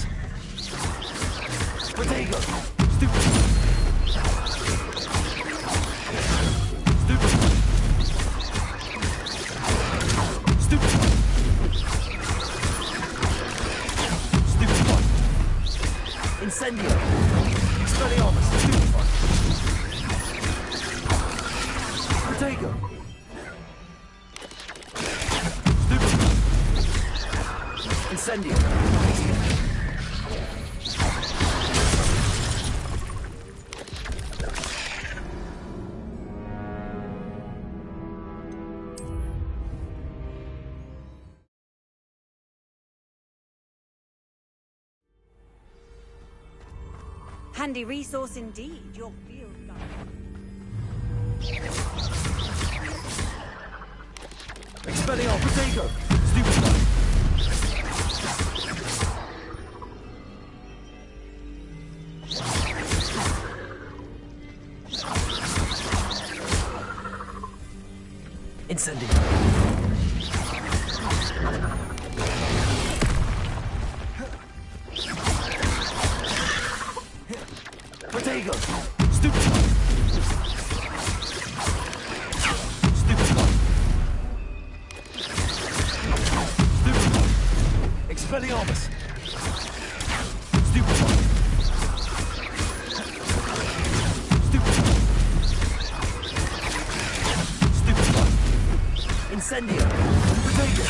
Protego! Stupefy! Stupefy! Stupefy! Stupefy!
Incendio.
Expelliarmus! Stupefy! Protego! Stupefy!
Incendio.
Handy resource indeed, your field guide.
Expelliarmus! Protego! Stupefy!
Incendio.
Protego! Stupefy! Stupefy!
Expelliarmus! Stupefy! Incendio! Protego!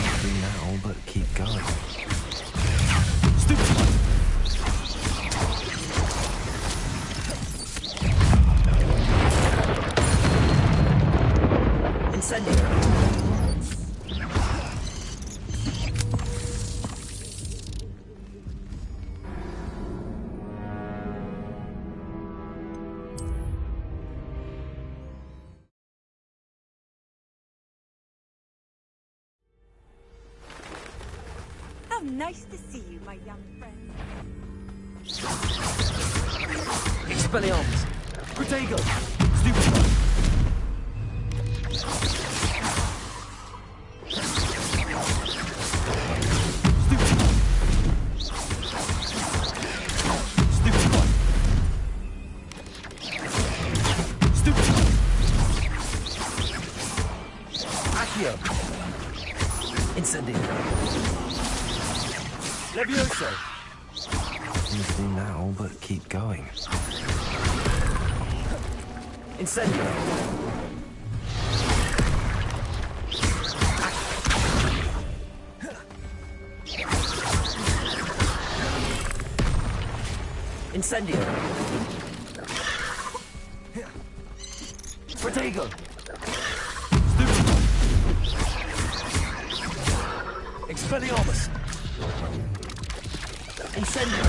Nothing now but keep going. Stupefy! Incendio!
How nice to see you, my young friend.
Expelliarmus! Protego! Stupefy! Incendio. Levioso. Nothing now but keep going. Incendio. Incendio. Protego. Expelliarmus! Incendio!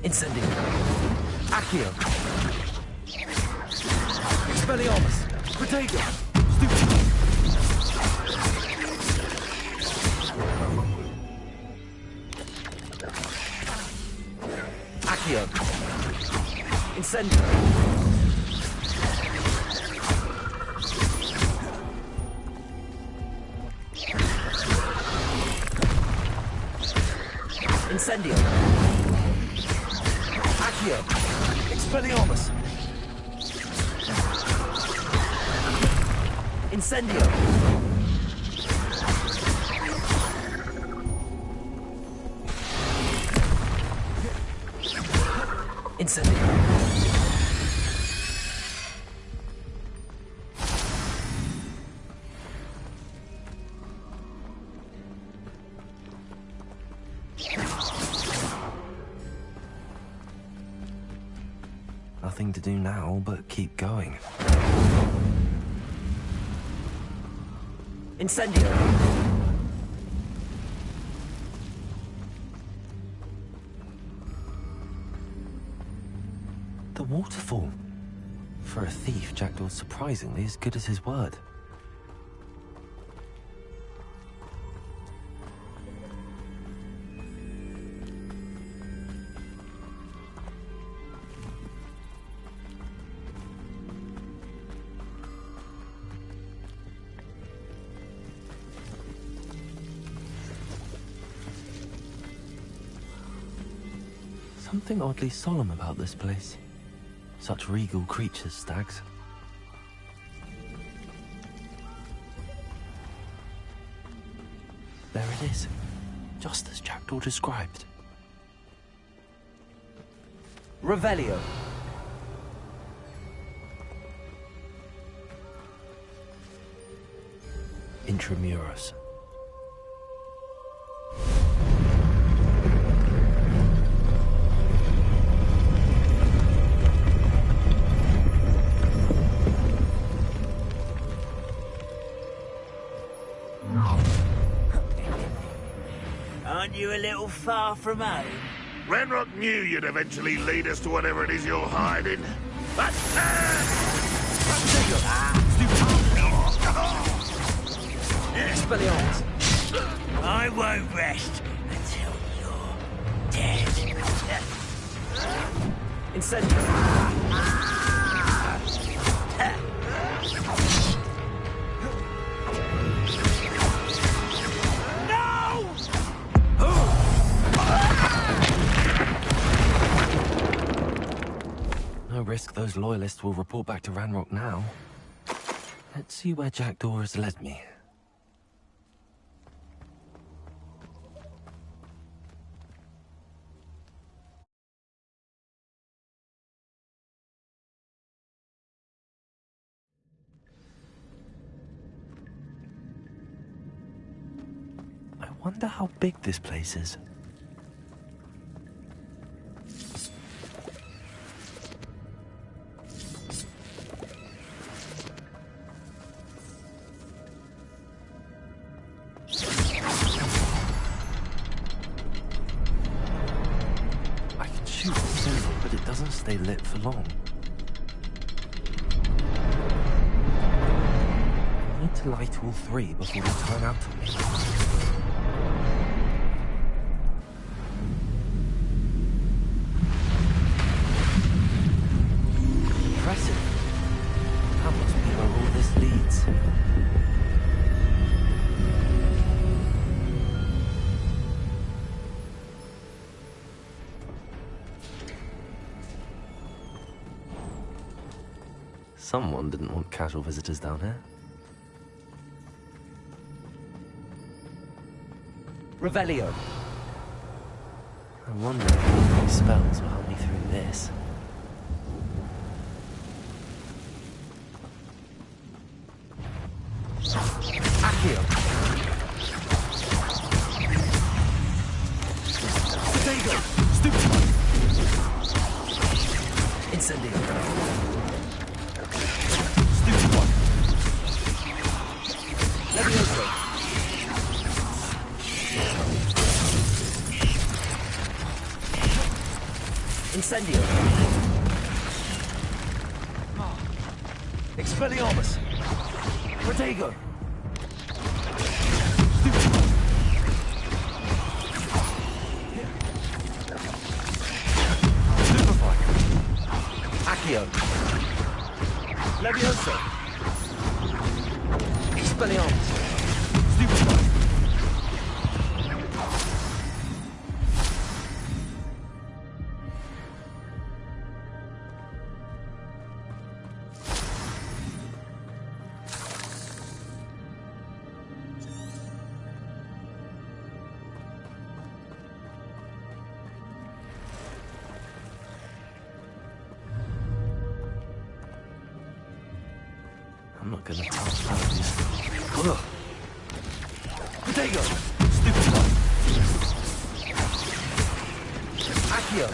Incendio! Accio! Expelliarmus! Protego! Accio! Incendio! Incendio! Accio! Expelliarmus! Incendio! Incendio! Nothing to do now but keep going. Incendio! The waterfall. For a thief, Jackdaw's surprisingly as good as his word. Something oddly solemn about this place. Such regal creatures, stags. There it is, just as Jackdaw described. Revelio. Intramuros.
Aren't you a little far from home?
Renrock knew you'd eventually lead us to whatever it is you're hiding. But...
Expelliarmus! I won't rest until you're dead.
Incendio!
No risk those loyalists will report back to Ranrock now. Let's see where Jackdaw has led me. I wonder how big this place is. I can shoot a symbol, but it doesn't stay lit for long. I need to light all three before they turn out on me. Impressive. That must be where all this leads. Someone didn't want casual visitors down here.
Revelio.
I wonder if these spells will help me through this.
Accio.
Potato! Stupid!
Incendio.
Stupid one!
Levioso. Incendio.
Expelliarmus!
Protego.
Stupefy!
Accio.
Levioso!
Expelliarmus.
Stupefy!
I'm not gonna pass these.
Potato! Stupid one!
Accio.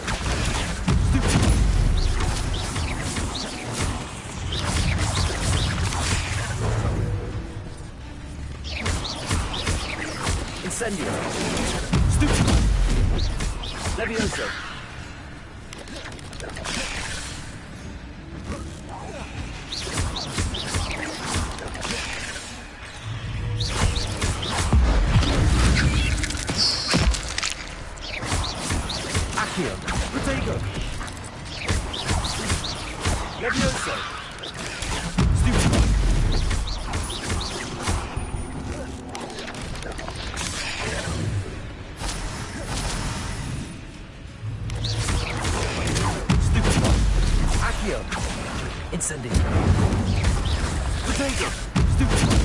Incendio.
Stupid!
Levioso. Accio.
Potato!
Levioso.
Stupid one! Stupid one!
Accio. Incendio.
Potato! Stupid one!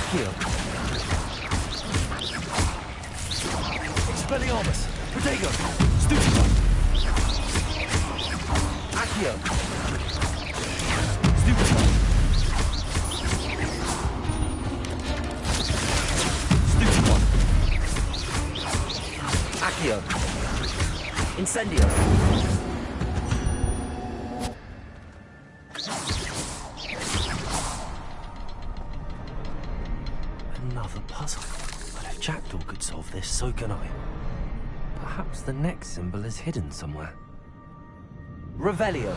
Accio. Expelliarmus. Protego. Stupefy. Accio. Stupefy. Stupefy. Accio. Incendio. Another puzzle. But if Jackdaw could solve this, so can I. Perhaps the next symbol is hidden somewhere. Revelio.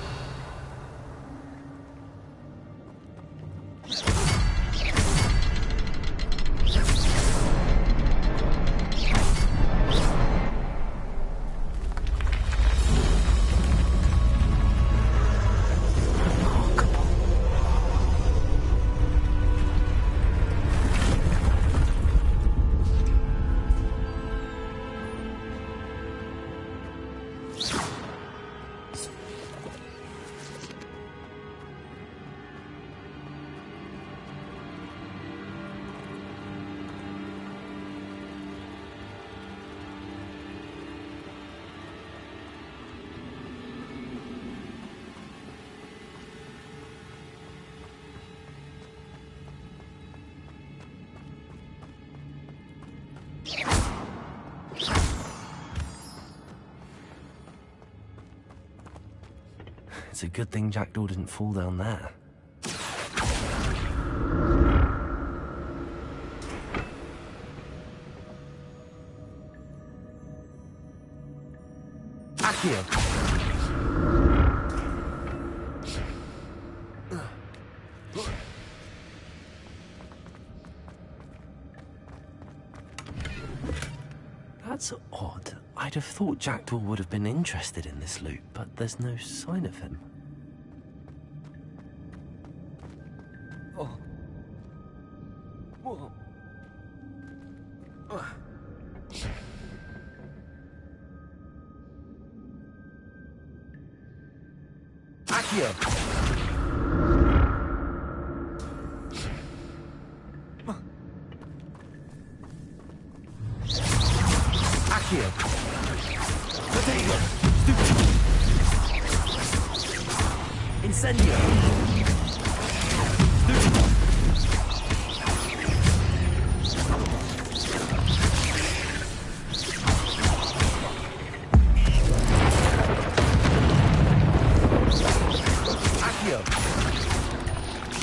It's a good thing Jackdaw didn't fall down there. Accio. That's odd. I'd have thought Jackdaw would have been interested in this loot, but there's no sign of him. Oh. Whoa. Accio. Accio. Protego. Incendio. Accio.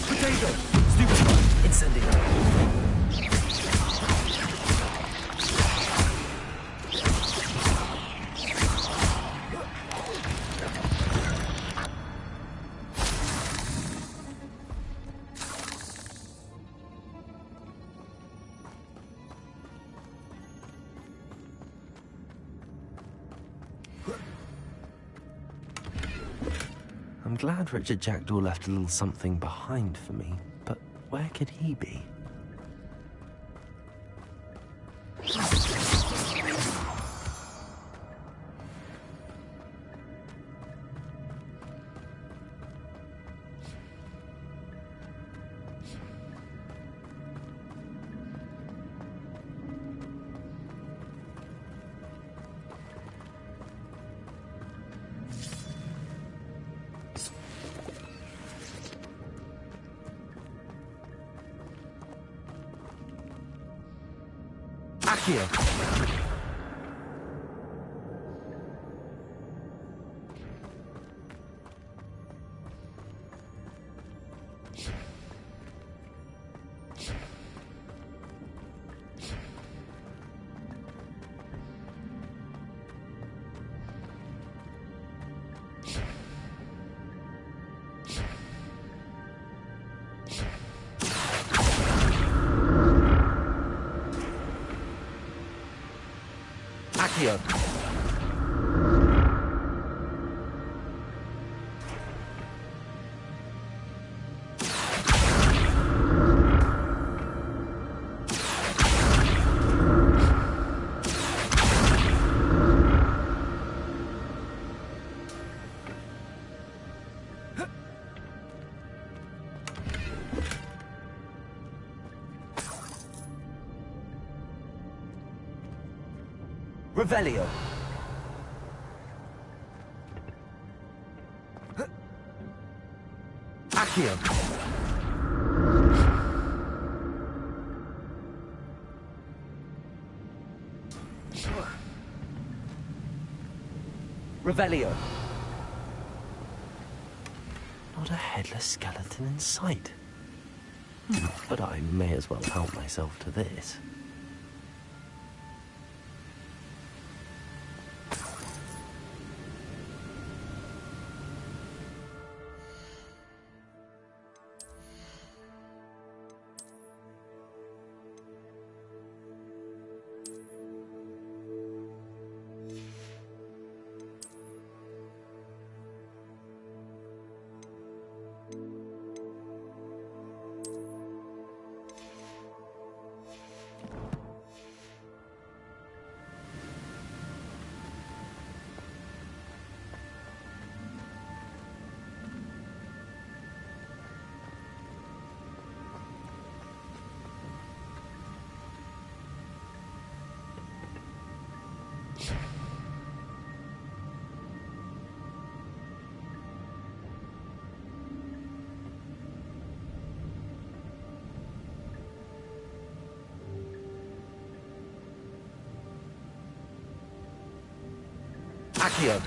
Protego. Stupefy. Incendio. I'm glad Richard Jackdaw left a little something behind for me, but where could he be? Accio. Accio. Revelio. Accio. Revelio. Not a headless skeleton in sight. But I may as well help myself to this. Accio.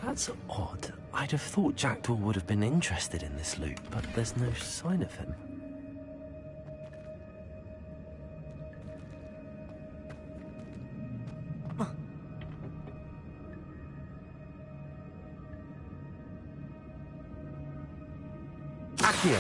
That's odd. I'd have thought Jackdaw would have been interested in this loot, but there's no sign of him. Accio.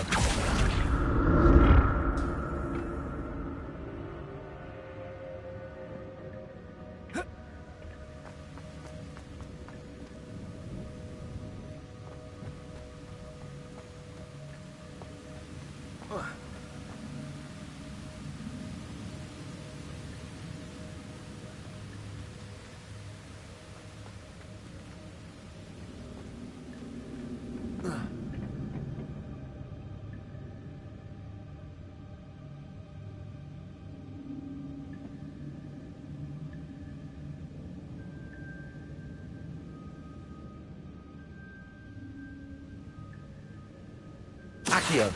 Accio.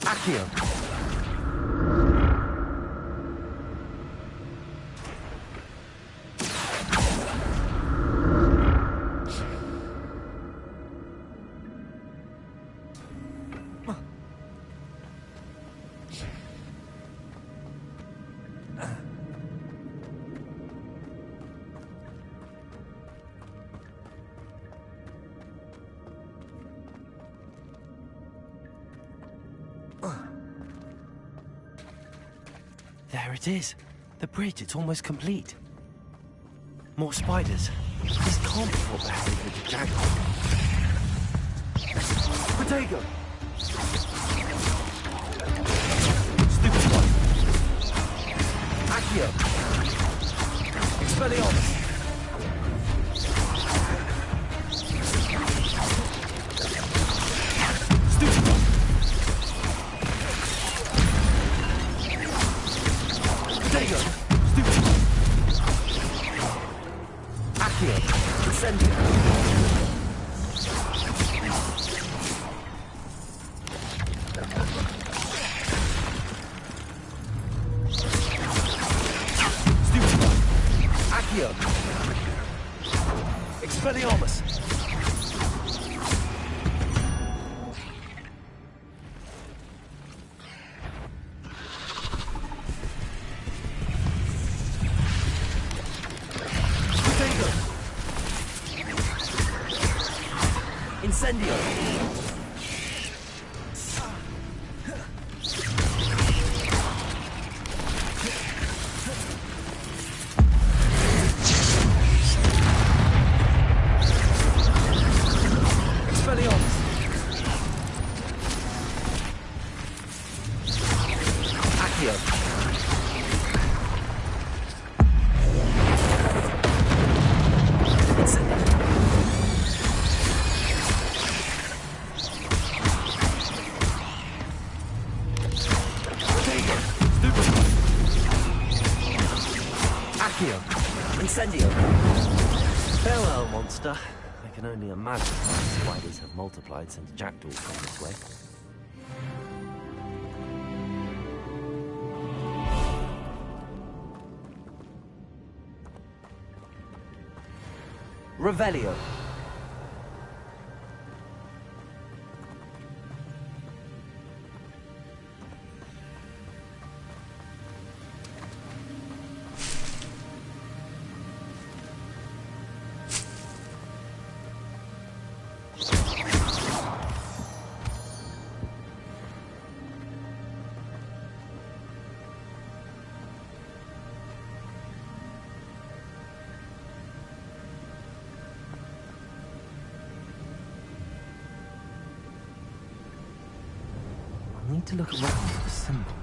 Accio. There it is. The bridge, it's almost complete. More spiders. This can't be what happened with the Jackdaw. Protego! Stupid one. Accio! Expelliarmus! Stupid one! Protego! Stupid one! Accio! Incendio! Expelliarmus! Incendio! Expelliarmus! Accio! Incendio! Farewell, monster. I can only imagine why spiders have multiplied since jackdaws come this way. Revelio. I need to look around for the symbol.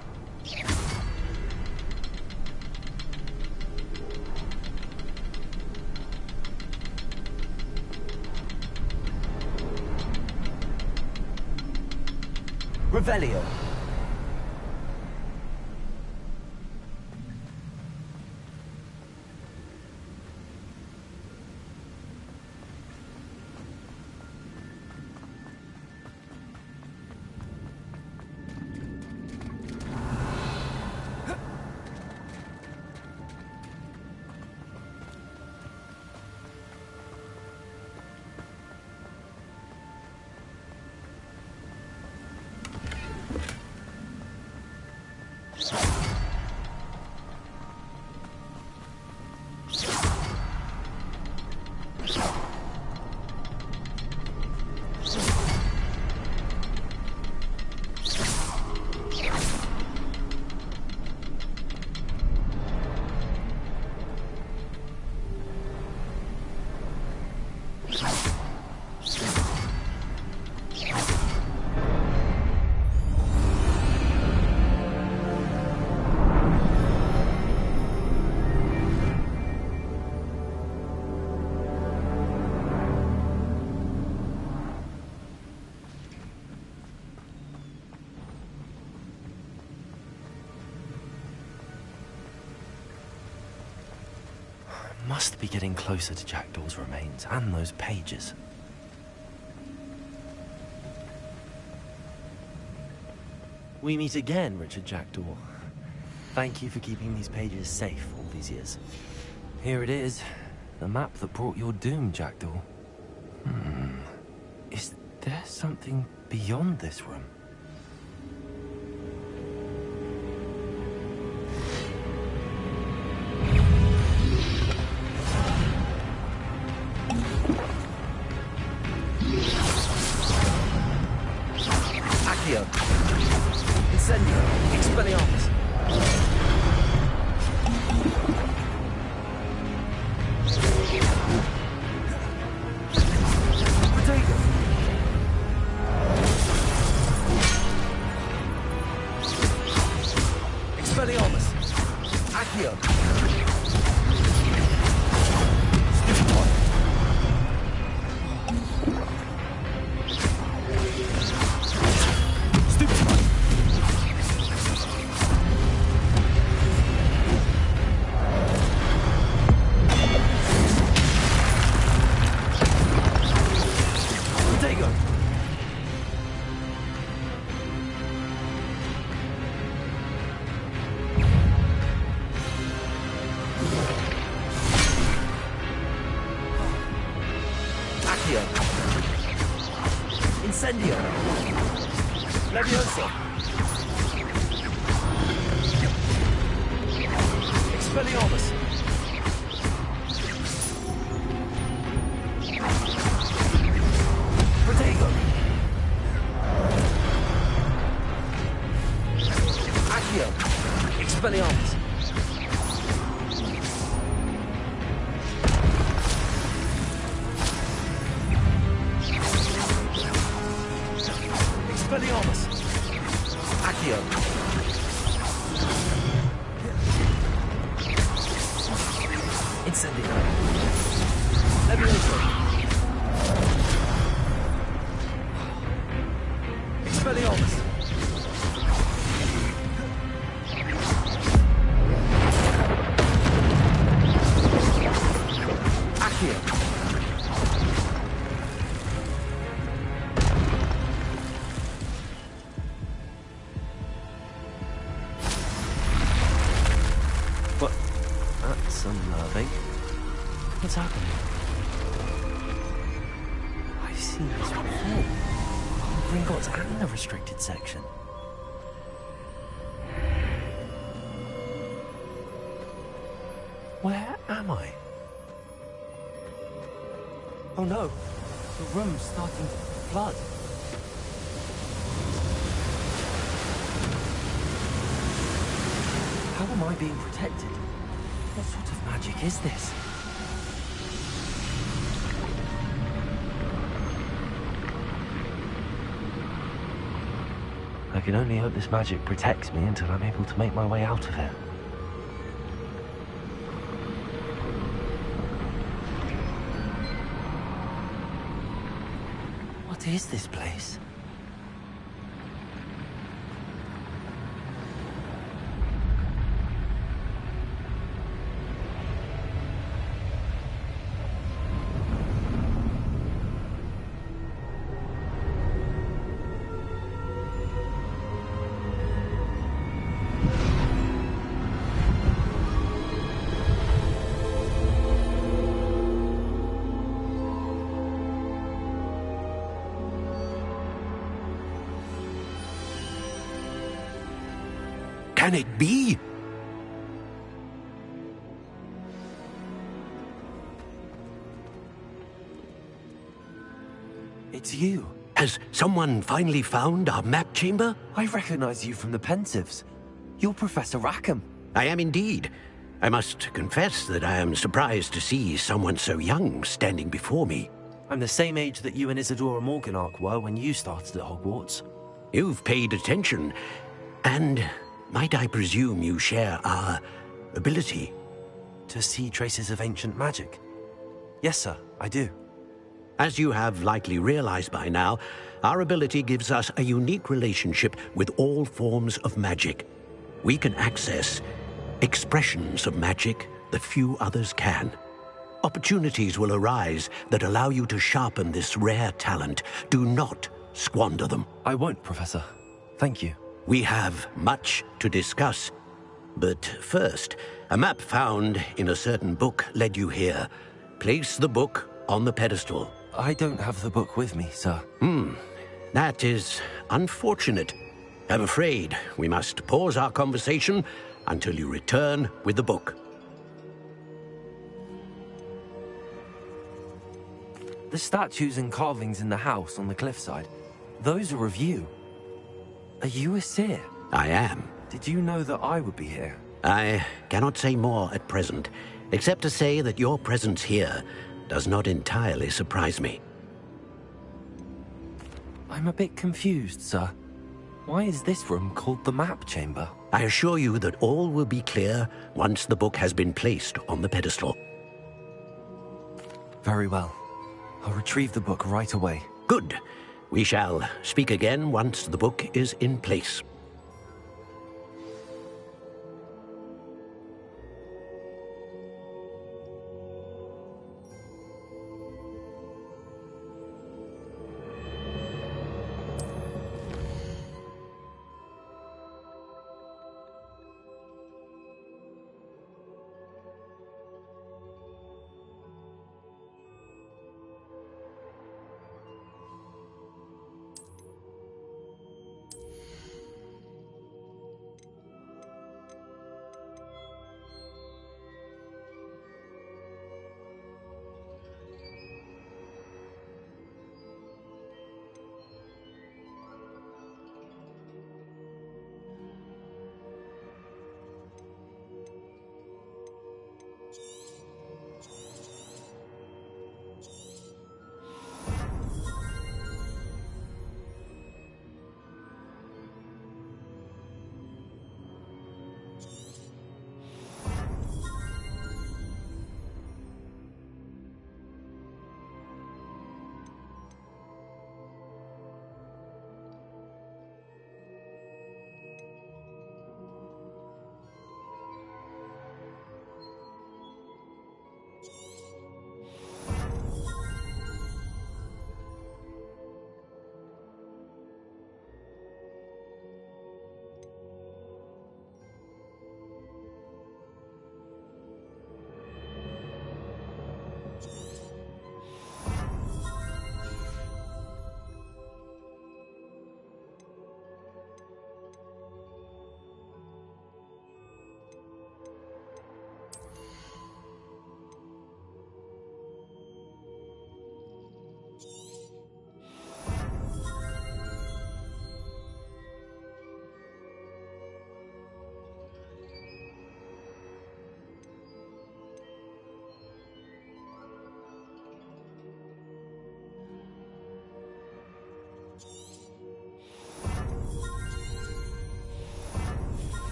Revelio. Must be getting closer to Jackdaw's remains and those pages. We meet again, Richard Jackdaw. Thank you for keeping these pages safe all these years. Here it is, the map that brought your doom, Jackdaw. Is there something beyond this room? Incendio! Expelliarmus! Potato! Expelliarmus! Accio! Stupefy! Incendio! Levioso! Expelliarmus! Potato! here. What? That's unnerving. What's happening? I've seen this before. Gringotts and the restricted section. Where am I? Oh no, the room's starting to flood. How am I being protected? What sort of magic is this? I can only hope this magic protects me until I'm able to make my way out of here. What is this place?
Can it be?
It's you.
Has someone finally found our map chamber?
I recognize you from the Pensives. You're Professor Rackham.
I am indeed. I must confess that I am surprised to see someone so young standing before me.
I'm the same age that you and Isadora Morganach were when you started at Hogwarts.
You've paid attention, and might I presume you share our ability?
To see traces of ancient magic? Yes, sir, I do.
As you have likely realized by now, our ability gives us a unique relationship with all forms of magic. We can access expressions of magic that few others can. Opportunities will arise that allow you to sharpen this rare talent. Do not squander them.
I won't, Professor. Thank you.
We have much to discuss. But first, a map found in a certain book led you here. Place the book on the pedestal.
I don't have the book with me, sir.
That is unfortunate. I'm afraid we must pause our conversation until you return with the book.
The statues and carvings in the house on the cliffside, those are of you. Are you a seer?
I am.
Did you know that I would be here?
I cannot say more at present, except to say that your presence here does not entirely surprise me.
I'm a bit confused, sir. Why is this room called the map chamber?
I assure you that all will be clear once the book has been placed on the pedestal.
Very well. I'll retrieve the book right away.
Good. We shall speak again once the book is in place.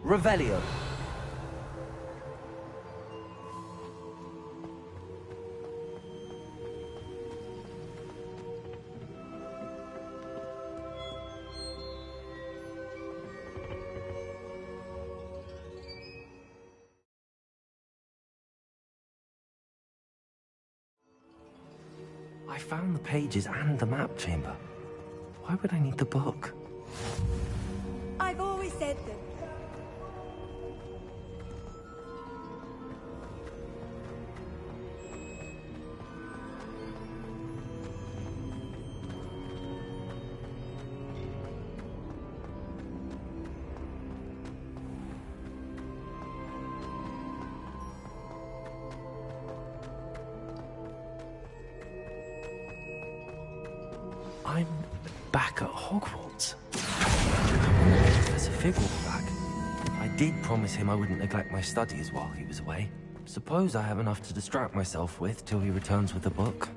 Revelio. I found the pages and the map chamber. Why would I need the book?
I've always said that.
I'm back at Hogwarts. Professor Fig will be back. I did promise him I wouldn't neglect my studies while he was away. Suppose I have enough to distract myself with till he returns with the book.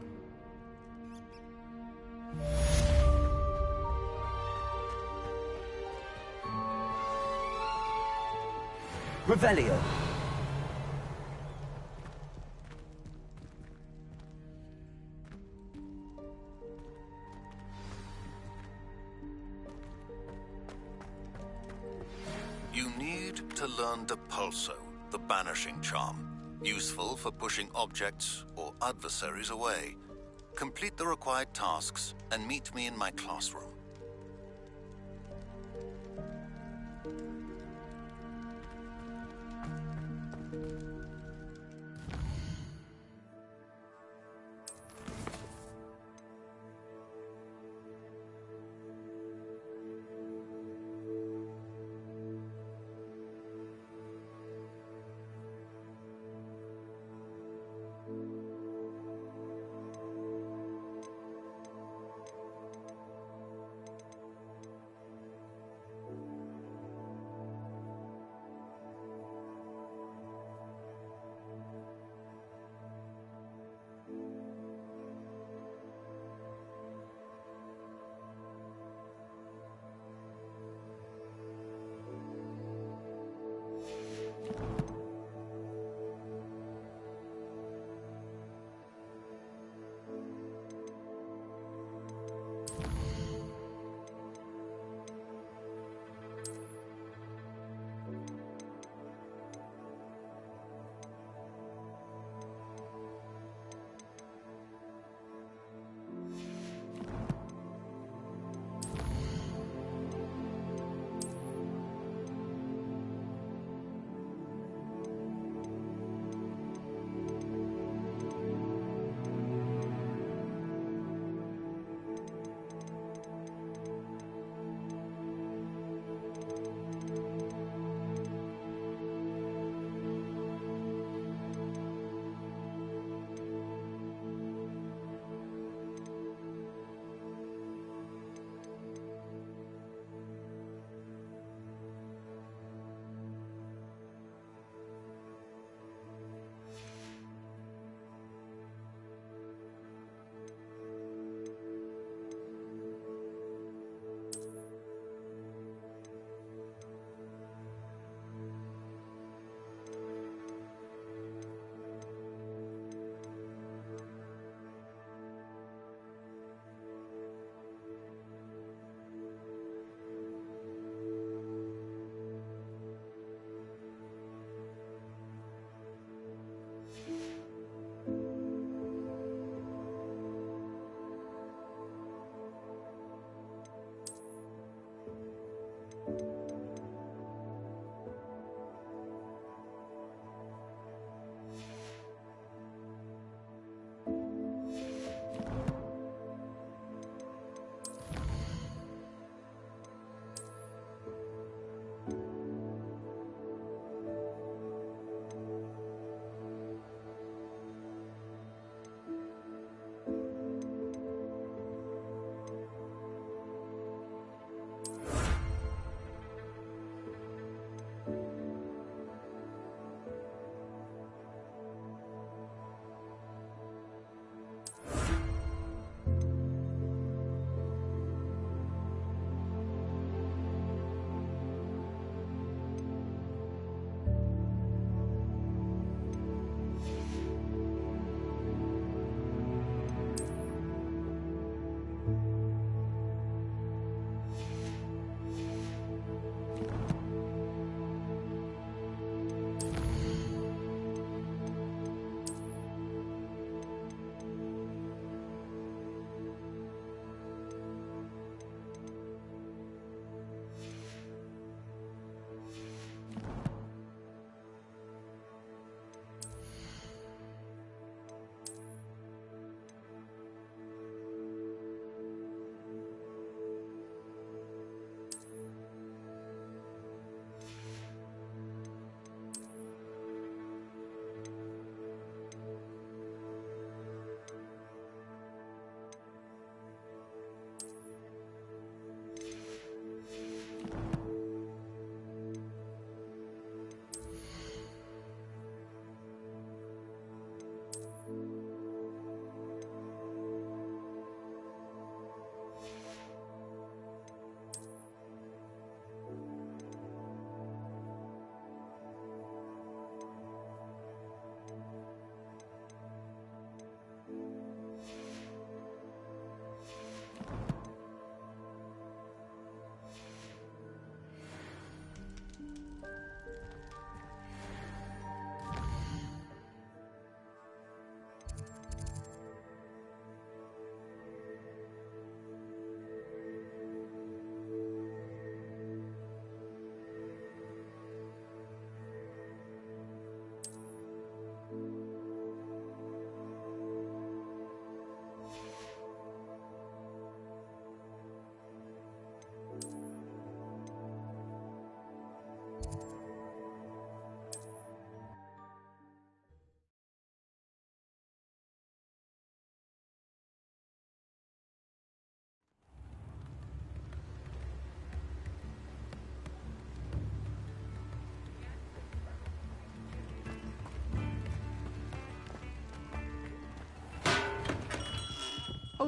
Revelio.
You need to learn Depulso, the banishing charm. Useful for pushing objects or adversaries away. Complete the required tasks and meet me in my classroom.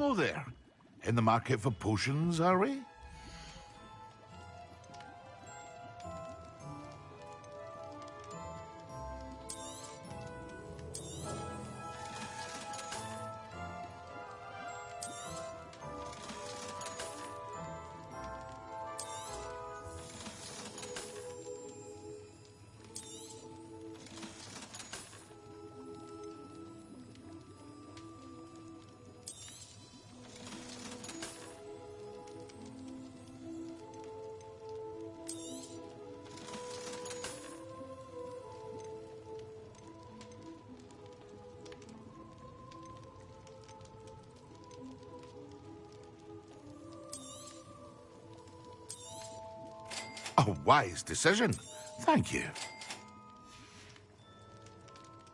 Hello there. In the market for potions, are we? A wise decision. Thank you.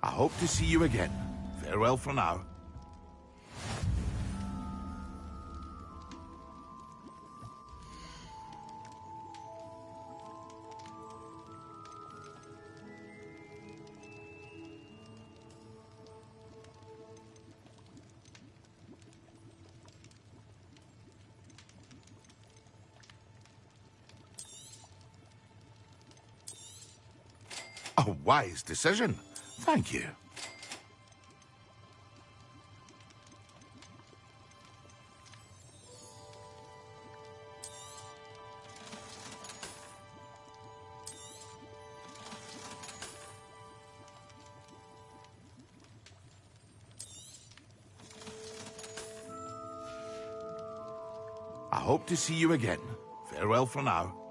I hope to see you again. Farewell for now. A wise decision. Thank you. I hope to see you again. Farewell for now.